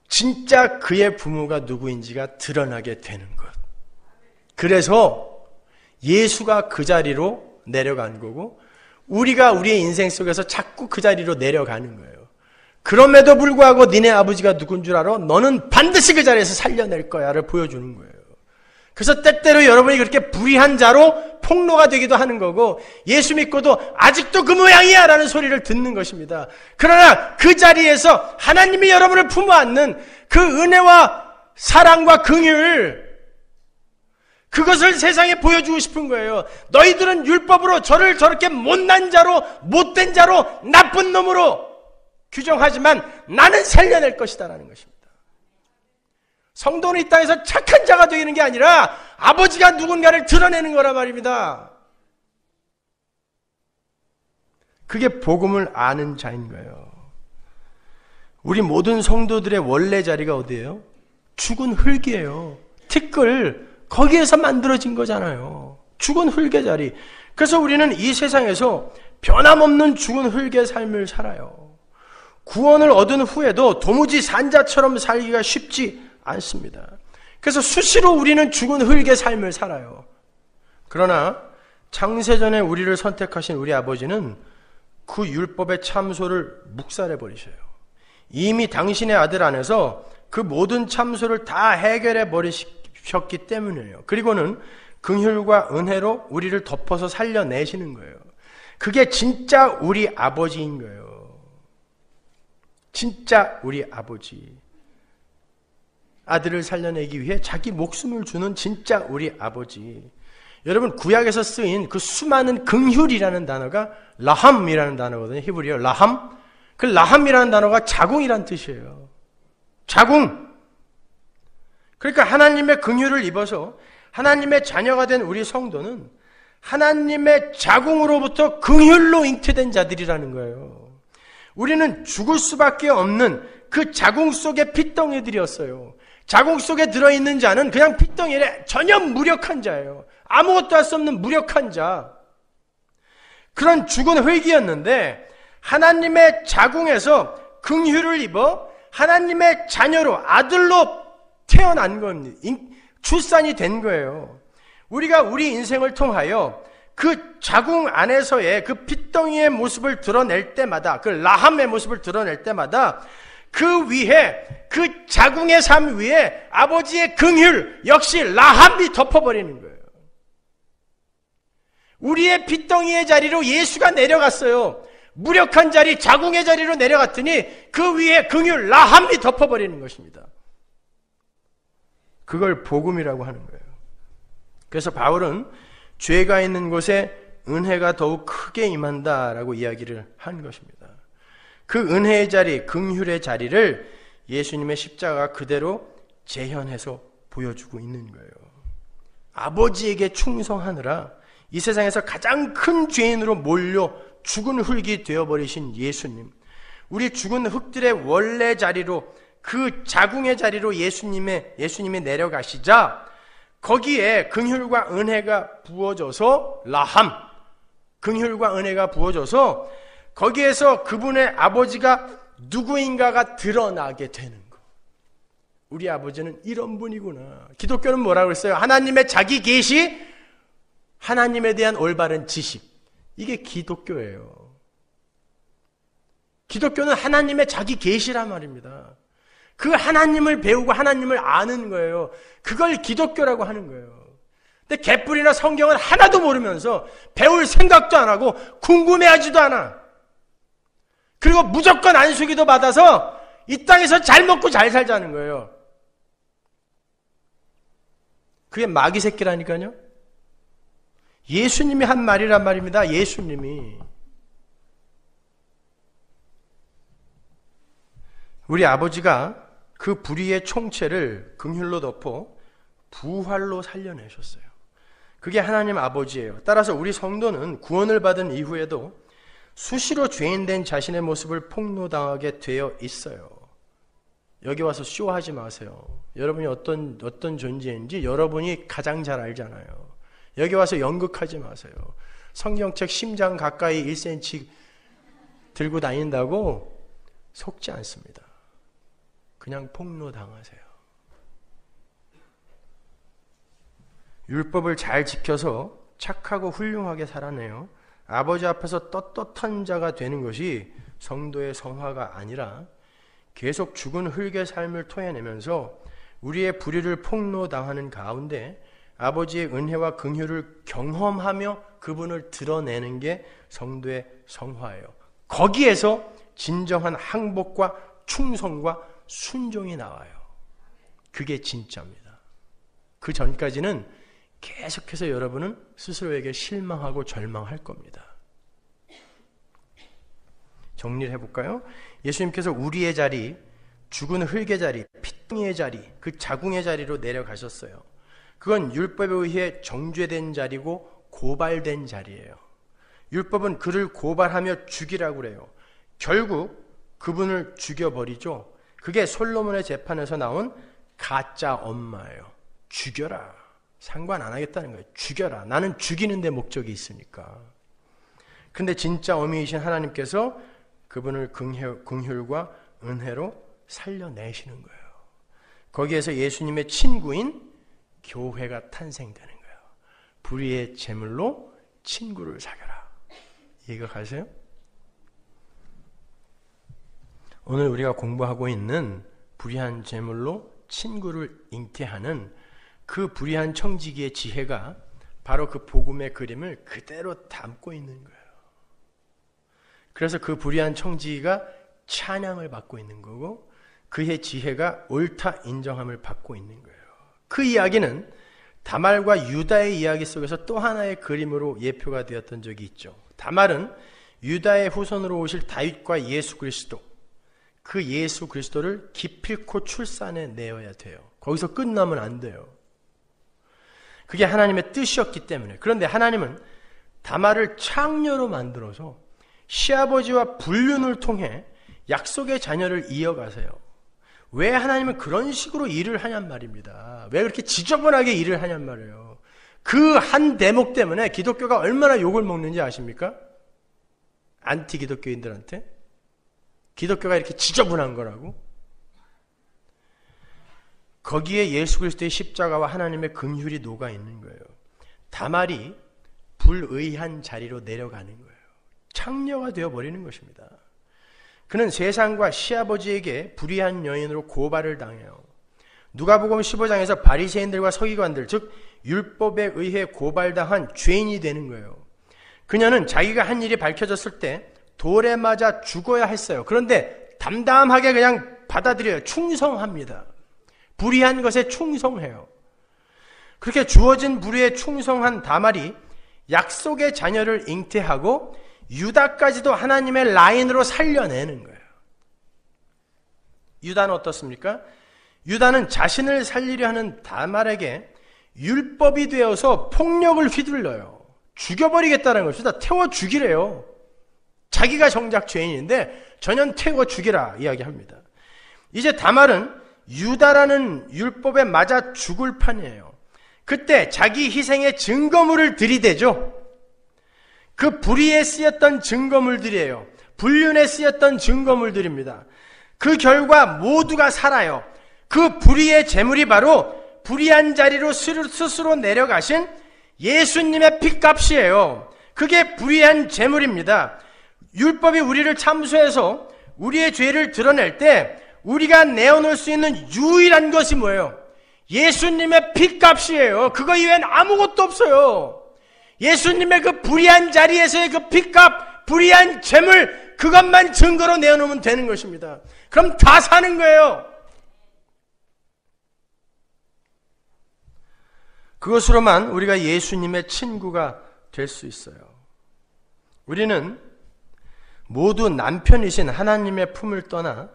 진짜 그의 부모가 누구인지가 드러나게 되는 것. 그래서 예수가 그 자리로 내려간 거고 우리가 우리의 인생 속에서 자꾸 그 자리로 내려가는 거예요. 그럼에도 불구하고 니네 아버지가 누군 줄 알아? 너는 반드시 그 자리에서 살려낼 거야를 보여주는 거예요. 그래서 때때로 여러분이 그렇게 불의한 자로 폭로가 되기도 하는 거고 예수 믿고도 아직도 그 모양이야 라는 소리를 듣는 것입니다. 그러나 그 자리에서 하나님이 여러분을 품어안는 그 은혜와 사랑과 긍휼, 그것을 세상에 보여주고 싶은 거예요. 너희들은 율법으로 저를 저렇게 못난 자로, 못된 자로, 나쁜 놈으로 규정하지만 나는 살려낼 것이다 라는 것입니다. 성도는 이 땅에서 착한 자가 되는 게 아니라 아버지가 누군가를 드러내는 거란 말입니다. 그게 복음을 아는 자인 거예요. 우리 모든 성도들의 원래 자리가 어디예요? 죽은 흙이에요. 티끌, 거기에서 만들어진 거잖아요. 죽은 흙의 자리. 그래서 우리는 이 세상에서 변함없는 죽은 흙의 삶을 살아요. 구원을 얻은 후에도 도무지 산자처럼 살기가 쉽지 않습니다. 그래서 수시로 우리는 죽은 흙의 삶을 살아요. 그러나 창세전에 우리를 선택하신 우리 아버지는 그 율법의 참소를 묵살해 버리셔요. 이미 당신의 아들 안에서 그 모든 참소를 다 해결해 버리셨기 때문이에요. 그리고는 긍휼과 은혜로 우리를 덮어서 살려내시는 거예요. 그게 진짜 우리 아버지인 거예요. 진짜 우리 아버지. 아들을 살려내기 위해 자기 목숨을 주는 진짜 우리 아버지. 여러분, 구약에서 쓰인 그 수많은 긍휼이라는 단어가 라함이라는 단어거든요. 히브리어 라함. 그 라함이라는 단어가 자궁이란 뜻이에요. 자궁. 그러니까 하나님의 긍휼을 입어서 하나님의 자녀가 된 우리 성도는 하나님의 자궁으로부터 긍휼로 잉태된 자들이라는 거예요. 우리는 죽을 수밖에 없는 그 자궁 속의 핏덩이들이었어요. 자궁 속에 들어있는 자는 그냥 핏덩이에 전혀 무력한 자예요. 아무것도 할 수 없는 무력한 자. 그런 죽은 흙이었는데 하나님의 자궁에서 긍휼을 입어 하나님의 자녀로, 아들로 태어난 건, 출산이 된 거예요. 우리가 우리 인생을 통하여 그 자궁 안에서의 그 핏덩이의 모습을 드러낼 때마다, 그 라함의 모습을 드러낼 때마다 그 위에, 그 자궁의 삶 위에 아버지의 긍휼, 역시 라함이 덮어버리는 거예요. 우리의 핏덩이의 자리로 예수가 내려갔어요. 무력한 자리, 자궁의 자리로 내려갔더니 그 위에 긍휼, 라함이 덮어버리는 것입니다. 그걸 복음이라고 하는 거예요. 그래서 바울은 죄가 있는 곳에 은혜가 더욱 크게 임한다라고 이야기를 한 것입니다. 그 은혜의 자리, 긍휼의 자리를 예수님의 십자가가 그대로 재현해서 보여주고 있는 거예요. 아버지에게 충성하느라 이 세상에서 가장 큰 죄인으로 몰려 죽은 흙이 되어버리신 예수님, 우리 죽은 흙들의 원래 자리로, 그 자궁의 자리로 예수님이 내려가시자 거기에 긍휼과 은혜가 부어져서 라함, 긍휼과 은혜가 부어져서 거기에서 그분의 아버지가 누구인가가 드러나게 되는 거. 우리 아버지는 이런 분이구나. 기독교는 뭐라고 그랬어요? 하나님의 자기 계시, 하나님에 대한 올바른 지식. 이게 기독교예요. 기독교는 하나님의 자기 계시란 말입니다. 그 하나님을 배우고 하나님을 아는 거예요. 그걸 기독교라고 하는 거예요. 근데 개뿔이나 성경을 하나도 모르면서 배울 생각도 안 하고 궁금해하지도 않아. 그리고 무조건 안수기도 받아서 이 땅에서 잘 먹고 잘 살자는 거예요. 그게 마귀 새끼라니까요. 예수님이 한 말이란 말입니다. 예수님이. 우리 아버지가 그 불의의 총체를 긍휼로 덮어 부활로 살려내셨어요. 그게 하나님 아버지예요. 따라서 우리 성도는 구원을 받은 이후에도 수시로 죄인된 자신의 모습을 폭로당하게 되어 있어요. 여기 와서 쇼하지 마세요. 여러분이 어떤 존재인지 여러분이 가장 잘 알잖아요. 여기 와서 연극하지 마세요. 성경책 심장 가까이 1cm 들고 다닌다고 속지 않습니다. 그냥 폭로당하세요. 율법을 잘 지켜서 착하고 훌륭하게 살아내요. 아버지 앞에서 떳떳한 자가 되는 것이 성도의 성화가 아니라 계속 죽은 흙의 삶을 토해내면서 우리의 불의를 폭로당하는 가운데 아버지의 은혜와 긍휼을 경험하며 그분을 드러내는 게 성도의 성화예요. 거기에서 진정한 항복과 충성과 순종이 나와요. 그게 진짜입니다. 그 전까지는 계속해서 여러분은 스스로에게 실망하고 절망할 겁니다. 정리를 해볼까요? 예수님께서 우리의 자리, 죽은 흙의 자리, 피덩이의 자리, 그 자궁의 자리로 내려가셨어요. 그건 율법에 의해 정죄된 자리고 고발된 자리예요. 율법은 그를 고발하며 죽이라고 그래요. 결국 그분을 죽여버리죠. 그게 솔로몬의 재판에서 나온 가짜 엄마예요. 죽여라. 상관 안 하겠다는 거예요. 죽여라. 나는 죽이는 데 목적이 있으니까. 근데 진짜 어미이신 하나님께서 그분을 긍휼과 은혜로 살려내시는 거예요. 거기에서 예수님의 친구인 교회가 탄생되는 거예요. 불의의 제물로 친구를 사겨라. 이해가 가세요? 오늘 우리가 공부하고 있는 불의한 제물로 친구를 잉태하는 그 불의한 청지기의 지혜가 바로 그 복음의 그림을 그대로 담고 있는 거예요. 그래서 그 불의한 청지기가 찬양을 받고 있는 거고 그의 지혜가 옳다 인정함을 받고 있는 거예요. 그 이야기는 다말과 유다의 이야기 속에서 또 하나의 그림으로 예표가 되었던 적이 있죠. 다말은 유다의 후손으로 오실 다윗과 예수 그리스도, 그 예수 그리스도를 기필코 출산해 내어야 돼요. 거기서 끝나면 안 돼요. 그게 하나님의 뜻이었기 때문에. 그런데 하나님은 다말을 창녀로 만들어서 시아버지와 불륜을 통해 약속의 자녀를 이어가세요. 왜 하나님은 그런 식으로 일을 하냔 말입니다. 왜 그렇게 지저분하게 일을 하냔 말이에요. 그 한 대목 때문에 기독교가 얼마나 욕을 먹는지 아십니까? 안티 기독교인들한테. 기독교가 이렇게 지저분한 거라고. 거기에 예수 그리스도의 십자가와 하나님의 긍휼이 녹아 있는 거예요. 다말이 불의한 자리로 내려가는 거예요. 창녀가 되어버리는 것입니다. 그는 세상과 시아버지에게 불의한 여인으로 고발을 당해요. 누가복음 15장에서 바리새인들과 서기관들, 즉 율법에 의해 고발당한 죄인이 되는 거예요. 그녀는 자기가 한 일이 밝혀졌을 때 돌에 맞아 죽어야 했어요. 그런데 담담하게 그냥 받아들여요. 충성합니다. 불의한 것에 충성해요. 그렇게 주어진 불의에 충성한 다말이 약속의 자녀를 잉태하고 유다까지도 하나님의 라인으로 살려내는 거예요. 유다는 어떻습니까? 유다는 자신을 살리려 하는 다말에게 율법이 되어서 폭력을 휘둘러요. 죽여버리겠다는 것이다. 태워 죽이래요. 자기가 정작 죄인인데 전혀 태워 죽이라 이야기합니다. 이제 다말은 유다라는 율법에 맞아 죽을 판이에요. 그때 자기 희생의 증거물을 들이대죠. 그 불의에 쓰였던 증거물들이에요. 불륜에 쓰였던 증거물들입니다. 그 결과 모두가 살아요. 그 불의의 제물이 바로 불의한 자리로 스스로 내려가신 예수님의 핏값이에요. 그게 불의한 제물입니다. 율법이 우리를 참수해서 우리의 죄를 드러낼 때 우리가 내어놓을 수 있는 유일한 것이 뭐예요? 예수님의 핏값이에요. 그거 이외엔 아무것도 없어요. 예수님의 그 불의한 자리에서의 그 핏값, 불의한 재물, 그것만 증거로 내어놓으면 되는 것입니다. 그럼 다 사는 거예요. 그것으로만 우리가 예수님의 친구가 될 수 있어요. 우리는 모두 남편이신 하나님의 품을 떠나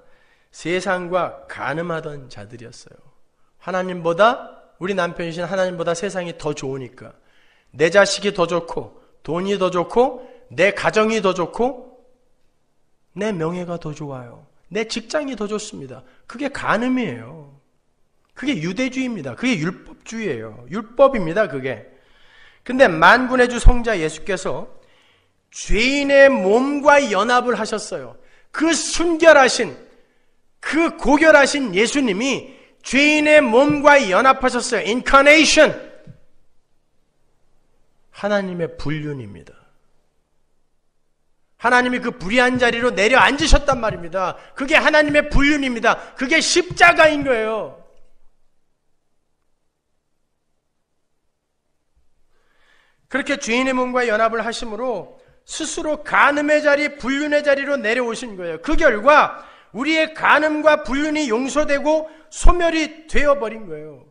세상과 간음하던 자들이었어요. 하나님보다, 우리 남편이신 하나님보다 세상이 더 좋으니까 내 자식이 더 좋고 돈이 더 좋고 내 가정이 더 좋고 내 명예가 더 좋아요. 내 직장이 더 좋습니다. 그게 간음이에요. 그게 유대주의입니다. 그게 율법주의예요. 율법입니다. 그게. 근데 만군의 주 성자 예수께서 죄인의 몸과 연합을 하셨어요. 그 순결하신, 그 고결하신 예수님이 죄인의 몸과 연합하셨어요. 인카네이션. 하나님의 불륜입니다. 하나님이 그 불의한 자리로 내려앉으셨단 말입니다. 그게 하나님의 불륜입니다. 그게 십자가인 거예요. 그렇게 주인의 몸과 연합을 하심으로 스스로 간음의 자리, 불륜의 자리로 내려오신 거예요. 그 결과 우리의 간음과 불륜이 용서되고 소멸이 되어버린 거예요.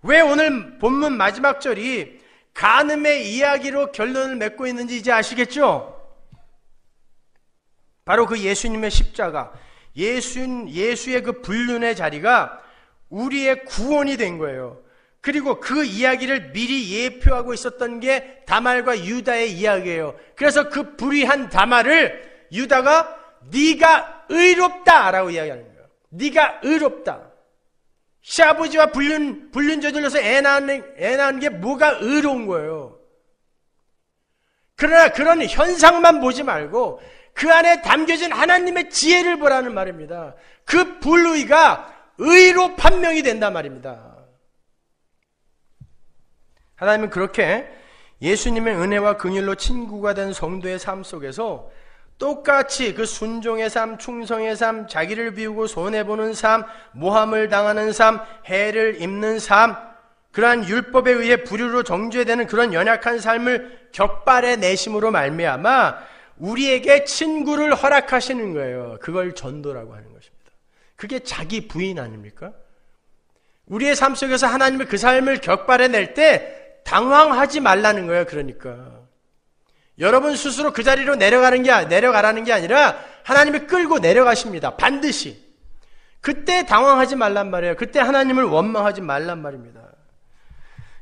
왜 오늘 본문 마지막 절이 간음의 이야기로 결론을 맺고 있는지 이제 아시겠죠? 바로 그 예수님의 십자가, 예수의 그 불륜의 자리가 우리의 구원이 된 거예요. 그리고 그 이야기를 미리 예표하고 있었던 게 다말과 유다의 이야기예요. 그래서 그 불의한 다말을 유다가 네가 의롭다라고 이야기하는 거예요. 네가 의롭다. 시아버지와 불륜 저질러서 애 낳은 게 뭐가 의로운 거예요. 그러나 그런 현상만 보지 말고 그 안에 담겨진 하나님의 지혜를 보라는 말입니다. 그 불의가 의로 판명이 된단 말입니다. 하나님은 그렇게 예수님의 은혜와 긍휼로 친구가 된 성도의 삶 속에서 똑같이 그 순종의 삶, 충성의 삶, 자기를 비우고 손해보는 삶, 모함을 당하는 삶, 해를 입는 삶, 그러한 율법에 의해 불의로 정죄되는 그런 연약한 삶을 격발해 내심으로 말미암아 우리에게 친구를 허락하시는 거예요. 그걸 전도라고 하는 것입니다. 그게 자기 부인 아닙니까? 우리의 삶 속에서 하나님의 그 삶을 격발해 낼 때 당황하지 말라는 거예요. 그러니까 여러분 스스로 그 자리로 내려가라는 게 아니라 하나님이 끌고 내려가십니다. 반드시. 그때 당황하지 말란 말이에요. 그때 하나님을 원망하지 말란 말입니다.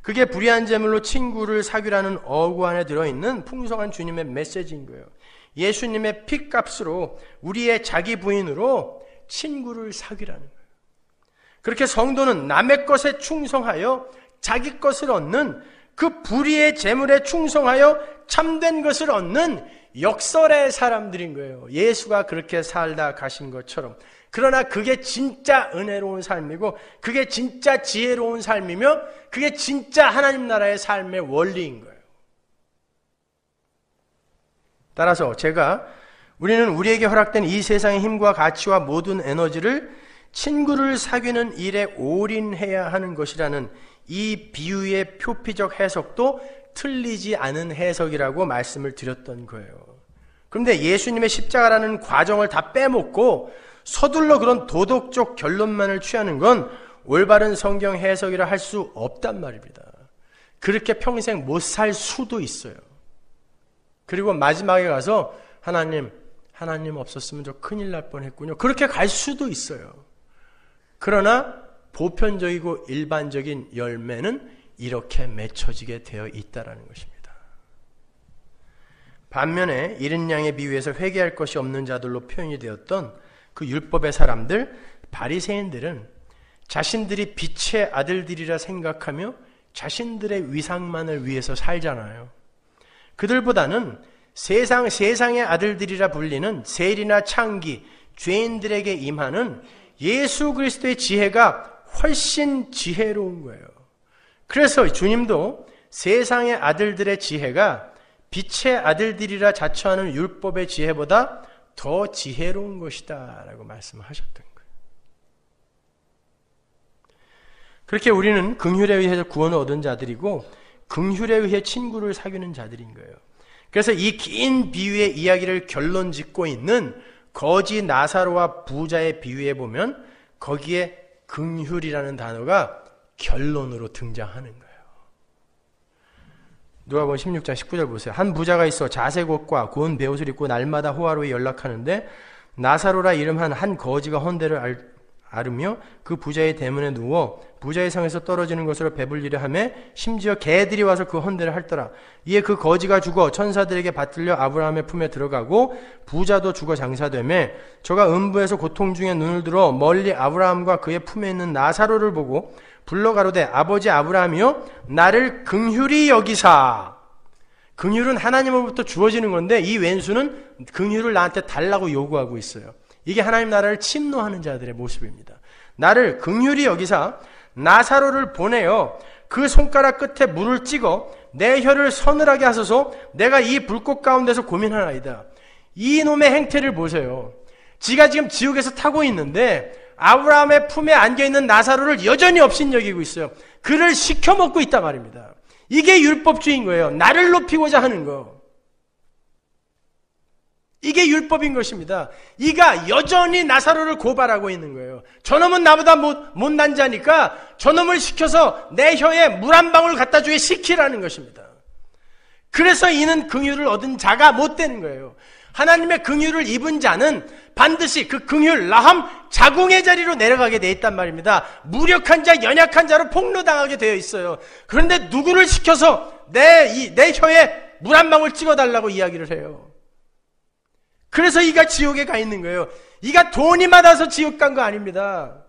그게 불의한 제물로 친구를 사귀라는 어구 안에 들어있는 풍성한 주님의 메시지인 거예요. 예수님의 핏값으로 우리의 자기 부인으로 친구를 사귀라는 거예요. 그렇게 성도는 남의 것에 충성하여 자기 것을 얻는 그 불의의 제물에 충성하여 참된 것을 얻는 역설의 사람들인 거예요. 예수가 그렇게 살다 가신 것처럼. 그러나 그게 진짜 은혜로운 삶이고 그게 진짜 지혜로운 삶이며 그게 진짜 하나님 나라의 삶의 원리인 거예요. 따라서 우리는 우리에게 허락된 이 세상의 힘과 가치와 모든 에너지를 친구를 사귀는 일에 올인해야 하는 것이라는 이 비유의 표피적 해석도 틀리지 않은 해석이라고 말씀을 드렸던 거예요. 그런데 예수님의 십자가라는 과정을 다 빼먹고 서둘러 그런 도덕적 결론만을 취하는 건 올바른 성경 해석이라 할 수 없단 말입니다. 그렇게 평생 못 살 수도 있어요. 그리고 마지막에 가서 하나님 없었으면 저 큰일 날 뻔했군요. 그렇게 갈 수도 있어요. 그러나 보편적이고 일반적인 열매는 이렇게 맺혀지게 되어 있다는 것입니다. 반면에 이른 양의 비유에서 회개할 것이 없는 자들로 표현이 되었던 그 율법의 사람들, 바리새인들은 자신들이 빛의 아들들이라 생각하며 자신들의 위상만을 위해서 살잖아요. 그들보다는 세상의 아들들이라 불리는 세리나 창기, 죄인들에게 임하는 예수 그리스도의 지혜가 훨씬 지혜로운 거예요. 그래서 주님도 세상의 아들들의 지혜가 빛의 아들들이라 자처하는 율법의 지혜보다 더 지혜로운 것이다 라고 말씀하셨던 거예요. 그렇게 우리는 긍휼에 의해서 구원을 얻은 자들이고 긍휼에 의해 친구를 사귀는 자들인 거예요. 그래서 이 긴 비유의 이야기를 결론 짓고 있는 거지 나사로와 부자의 비유에 보면 거기에 긍휼이라는 단어가 결론으로 등장하는 거예요. 누가복음 16장 19절 보세요. 한 부자가 있어 자색 옷과 고운 베옷을 입고 날마다 호화로이 연락하는데 나사로라 이름한 한 거지가 헌대를 앓으며 그 부자의 대문에 누워 부자의 상에서 떨어지는 것으로 배불리려 하며 심지어 개들이 와서 그 헌대를 핥더라. 이에 그 거지가 죽어 천사들에게 받들려 아브라함의 품에 들어가고 부자도 죽어 장사되며 저가 음부에서 고통 중에 눈을 들어 멀리 아브라함과 그의 품에 있는 나사로를 보고 불러 가로되 아버지 아브라함이여 나를 긍휼히 여기사. 긍휼은 하나님으로부터 주어지는 건데 이 왼수는 긍휼을 나한테 달라고 요구하고 있어요. 이게 하나님 나라를 침노하는 자들의 모습입니다. 나를 긍휼히 여기사 나사로를 보내어 그 손가락 끝에 물을 찍어 내 혀를 서늘하게 하소서. 내가 이 불꽃 가운데서 고민하나이다. 이 놈의 행태를 보세요. 지가 지금 지옥에서 타고 있는데 아브라함의 품에 안겨있는 나사로를 여전히 업신여기고 있어요. 그를 시켜먹고 있단 말입니다. 이게 율법주의인 거예요. 나를 높이고자 하는 거. 이게 율법인 것입니다. 이가 여전히 나사로를 고발하고 있는 거예요. 저놈은 나보다 못난 자니까 저놈을 시켜서 내 혀에 물 한 방울 갖다 주게 시키라는 것입니다. 그래서 이는 긍휼을 얻은 자가 못된 거예요. 하나님의 긍휼을 입은 자는 반드시 그 긍휼, 라함, 자궁의 자리로 내려가게 돼 있단 말입니다. 무력한 자, 연약한 자로 폭로당하게 되어 있어요. 그런데 누구를 시켜서 내 혀에 물 한 방울 찍어달라고 이야기를 해요. 그래서 이가 지옥에 가 있는 거예요. 이가 돈이 많아서 지옥 간 거 아닙니다.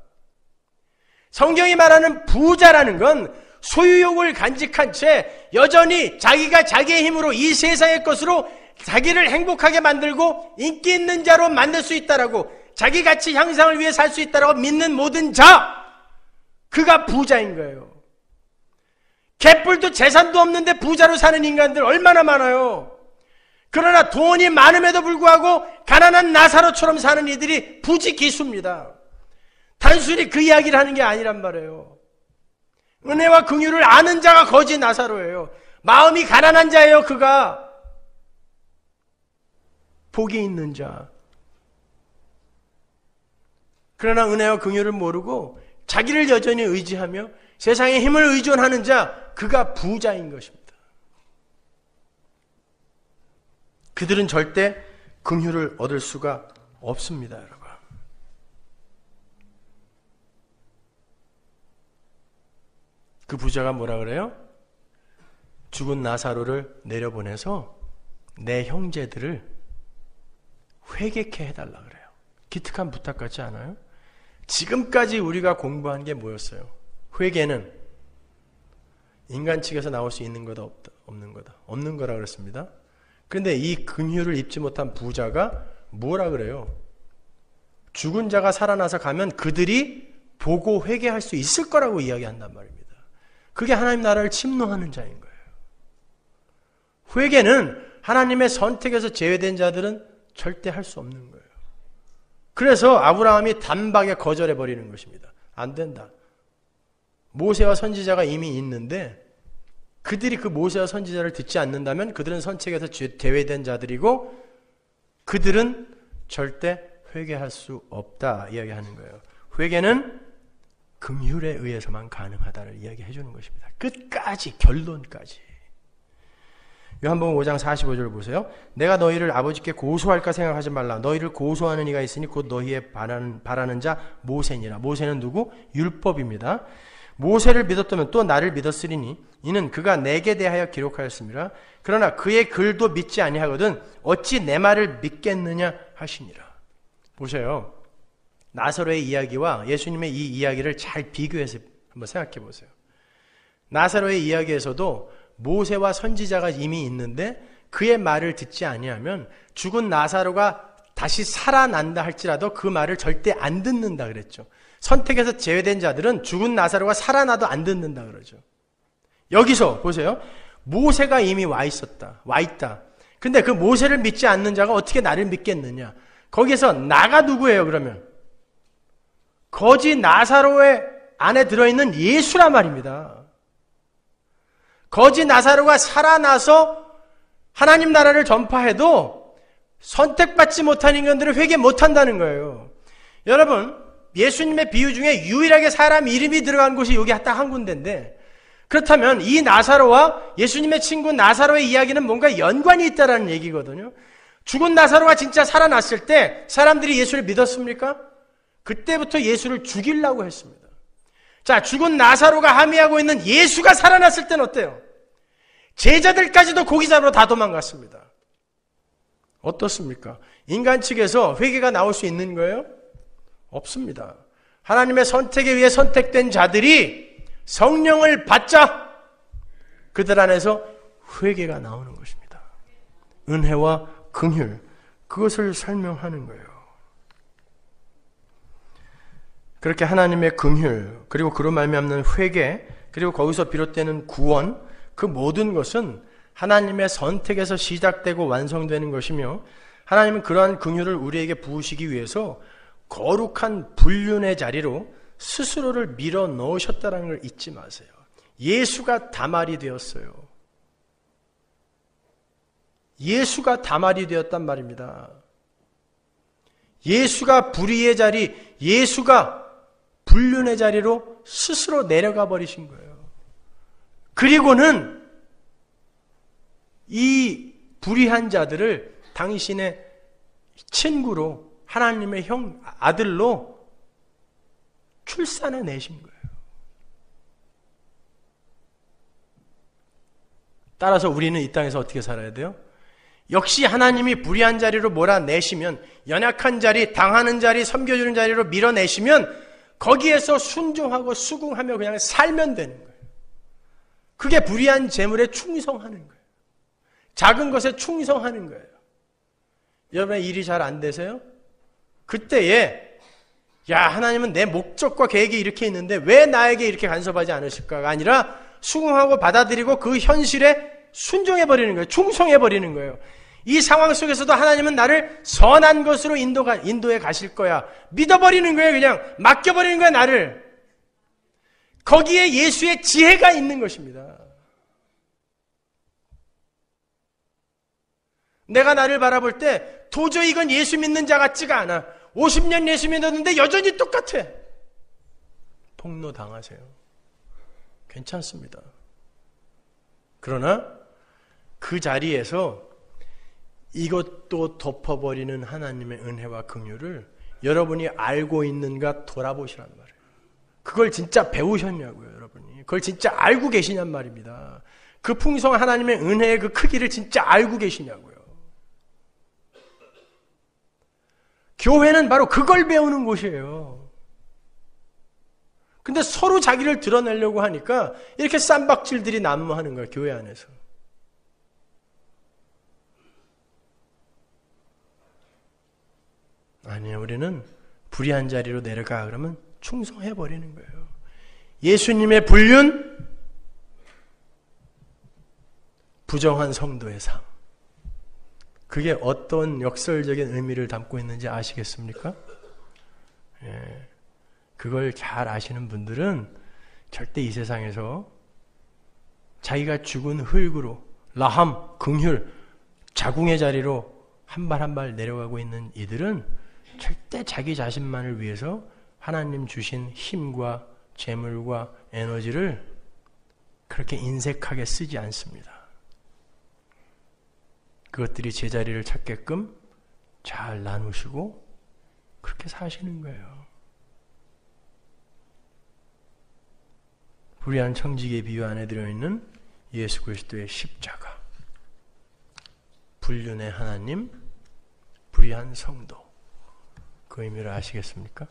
성경이 말하는 부자라는 건 소유욕을 간직한 채 여전히 자기가 자기의 힘으로 이 세상의 것으로 자기를 행복하게 만들고 인기 있는 자로 만들 수 있다라고, 자기 가치 향상을 위해 살 수 있다라고 믿는 모든 자, 그가 부자인 거예요. 개뿔도 재산도 없는데 부자로 사는 인간들 얼마나 많아요. 그러나 돈이 많음에도 불구하고 가난한 나사로처럼 사는 이들이 부지기수입니다. 단순히 그 이야기를 하는 게 아니란 말이에요. 은혜와 긍휼을 아는 자가 거지 나사로예요. 마음이 가난한 자예요. 그가 복이 있는 자. 그러나 은혜와 긍휼을 모르고 자기를 여전히 의지하며 세상의 힘을 의존하는 자, 그가 부자인 것입니다. 그들은 절대 긍휼을 얻을 수가 없습니다, 여러분. 그 부자가 뭐라 그래요? 죽은 나사로를 내려보내서 내 형제들을 회개케 해달라 그래요. 기특한 부탁 같지 않아요? 지금까지 우리가 공부한 게 뭐였어요? 회개는 인간 측에서 나올 수 있는 거다, 없는 거다. 없는 거라 그랬습니다. 그런데 이 긍휼을 입지 못한 부자가 뭐라 그래요? 죽은 자가 살아나서 가면 그들이 보고 회개할 수 있을 거라고 이야기한단 말입니다. 그게 하나님 나라를 침노하는 자인 거예요. 회개는 하나님의 선택에서 제외된 자들은 절대 할 수 없는 거예요. 그래서 아브라함이 단박에 거절해 버리는 것입니다. 안 된다. 모세와 선지자가 이미 있는데 그들이 그 모세와 선지자를 듣지 않는다면 그들은 선택에서 제외된 자들이고 그들은 절대 회개할 수 없다 이야기하는 거예요. 회개는 긍휼에 의해서만 가능하다를 이야기해 주는 것입니다. 끝까지, 결론까지. 요한복음 5장 45절 보세요. 내가 너희를 아버지께 고소할까 생각하지 말라. 너희를 고소하는 이가 있으니 곧 너희의 바라는 자 모세니라. 모세는 누구? 율법입니다. 모세를 믿었다면 또 나를 믿었으리니 이는 그가 내게 대하여 기록하였습니다. 그러나 그의 글도 믿지 아니하거든 어찌 내 말을 믿겠느냐 하시니라. 보세요. 나사로의 이야기와 예수님의 이 이야기를 잘 비교해서 한번 생각해 보세요. 나사로의 이야기에서도 모세와 선지자가 이미 있는데 그의 말을 듣지 아니하면 죽은 나사로가 다시 살아난다 할지라도 그 말을 절대 안 듣는다 그랬죠. 선택에서 제외된 자들은 죽은 나사로가 살아나도 안 듣는다 그러죠. 여기서 보세요. 모세가 이미 와 있다. 근데 그 모세를 믿지 않는 자가 어떻게 나를 믿겠느냐. 거기서 나가 누구예요 그러면? 거지 나사로의 안에 들어있는 예수란 말입니다. 거지 나사로가 살아나서 하나님 나라를 전파해도 선택받지 못한 인간들은 회개 못한다는 거예요. 여러분, 예수님의 비유 중에 유일하게 사람 이름이 들어간 곳이 여기 딱 한 군데인데, 그렇다면 이 나사로와 예수님의 친구 나사로의 이야기는 뭔가 연관이 있다는 얘기거든요. 죽은 나사로가 진짜 살아났을 때 사람들이 예수를 믿었습니까? 그때부터 예수를 죽이려고 했습니다. 자, 죽은 나사로가 함의하고 있는 예수가 살아났을 때는 어때요? 제자들까지도 고기 잡으러 다 도망갔습니다. 어떻습니까? 인간 측에서 회개가 나올 수 있는 거예요? 없습니다. 하나님의 선택에 의해 선택된 자들이 성령을 받자 그들 안에서 회개가 나오는 것입니다. 은혜와 긍휼, 그것을 설명하는 거예요. 그렇게 하나님의 긍휼, 그리고 그로 말미암는 회개, 그리고 거기서 비롯되는 구원, 그 모든 것은 하나님의 선택에서 시작되고 완성되는 것이며 하나님은 그러한 긍휼을 우리에게 부으시기 위해서 거룩한 불륜의 자리로 스스로를 밀어 넣으셨다는 걸 잊지 마세요. 예수가 다말이 되었어요. 예수가 다말이 되었단 말입니다. 예수가 불의의 자리, 예수가 불륜의 자리로 스스로 내려가 버리신 거예요. 그리고는 이 불의한 자들을 당신의 친구로, 하나님의 아들로 출산해 내신 거예요. 따라서 우리는 이 땅에서 어떻게 살아야 돼요? 역시 하나님이 불의한 자리로 몰아내시면, 연약한 자리, 당하는 자리, 섬겨주는 자리로 밀어내시면 거기에서 순종하고 수긍하며 그냥 살면 되는 거예요. 그게 불의한 재물에 충성하는 거예요. 작은 것에 충성하는 거예요. 여러분의 일이 잘 안 되세요? 그때에 야, 하나님은 내 목적과 계획이 이렇게 있는데 왜 나에게 이렇게 간섭하지 않으실까가 아니라 수긍하고 받아들이고 그 현실에 순종해버리는 거예요. 충성해버리는 거예요. 이 상황 속에서도 하나님은 나를 선한 것으로 인도해 가실 거야. 믿어버리는 거예요. 그냥 맡겨버리는 거야, 나를. 거기에 예수의 지혜가 있는 것입니다. 내가 나를 바라볼 때 도저히 이건 예수 믿는 자 같지가 않아. 50년 예수 믿었는데 여전히 똑같아. 폭로 당하세요. 괜찮습니다. 그러나 그 자리에서 이것도 덮어버리는 하나님의 은혜와 긍휼을 여러분이 알고 있는가 돌아보시란 말이에요. 그걸 진짜 배우셨냐고요, 여러분이. 그걸 진짜 알고 계시냔 말입니다. 그 풍성한 하나님의 은혜의 그 크기를 진짜 알고 계시냐고요. 교회는 바로 그걸 배우는 곳이에요. 근데 서로 자기를 드러내려고 하니까 이렇게 쌈박질들이 난무하는 거예요, 교회 안에서. 아니요, 우리는 불의한 자리로 내려가 그러면 충성해버리는 거예요. 예수님의 불륜, 부정한 성도의 삶. 그게 어떤 역설적인 의미를 담고 있는지 아시겠습니까? 예, 그걸 잘 아시는 분들은 절대 이 세상에서 자기가 죽은 흙으로 라함, 긍휼, 자궁의 자리로 한 발 한 발 내려가고 있는 이들은 절대 자기 자신만을 위해서 하나님 주신 힘과 재물과 에너지를 그렇게 인색하게 쓰지 않습니다. 그것들이 제자리를 찾게끔 잘 나누시고 그렇게 사시는 거예요. 불의한 청지기의 비유 안에 들어있는 예수 그리스도의 십자가, 불륜의 하나님, 불의한 성도, 그 의미를 아시겠습니까?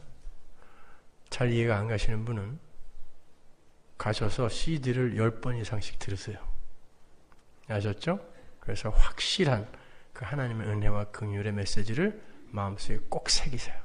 잘 이해가 안 가시는 분은 가셔서 CD를 10번 이상씩 들으세요. 아셨죠? 그래서 확실한 그 하나님의 은혜와 긍휼의 메시지를 마음속에 꼭 새기세요.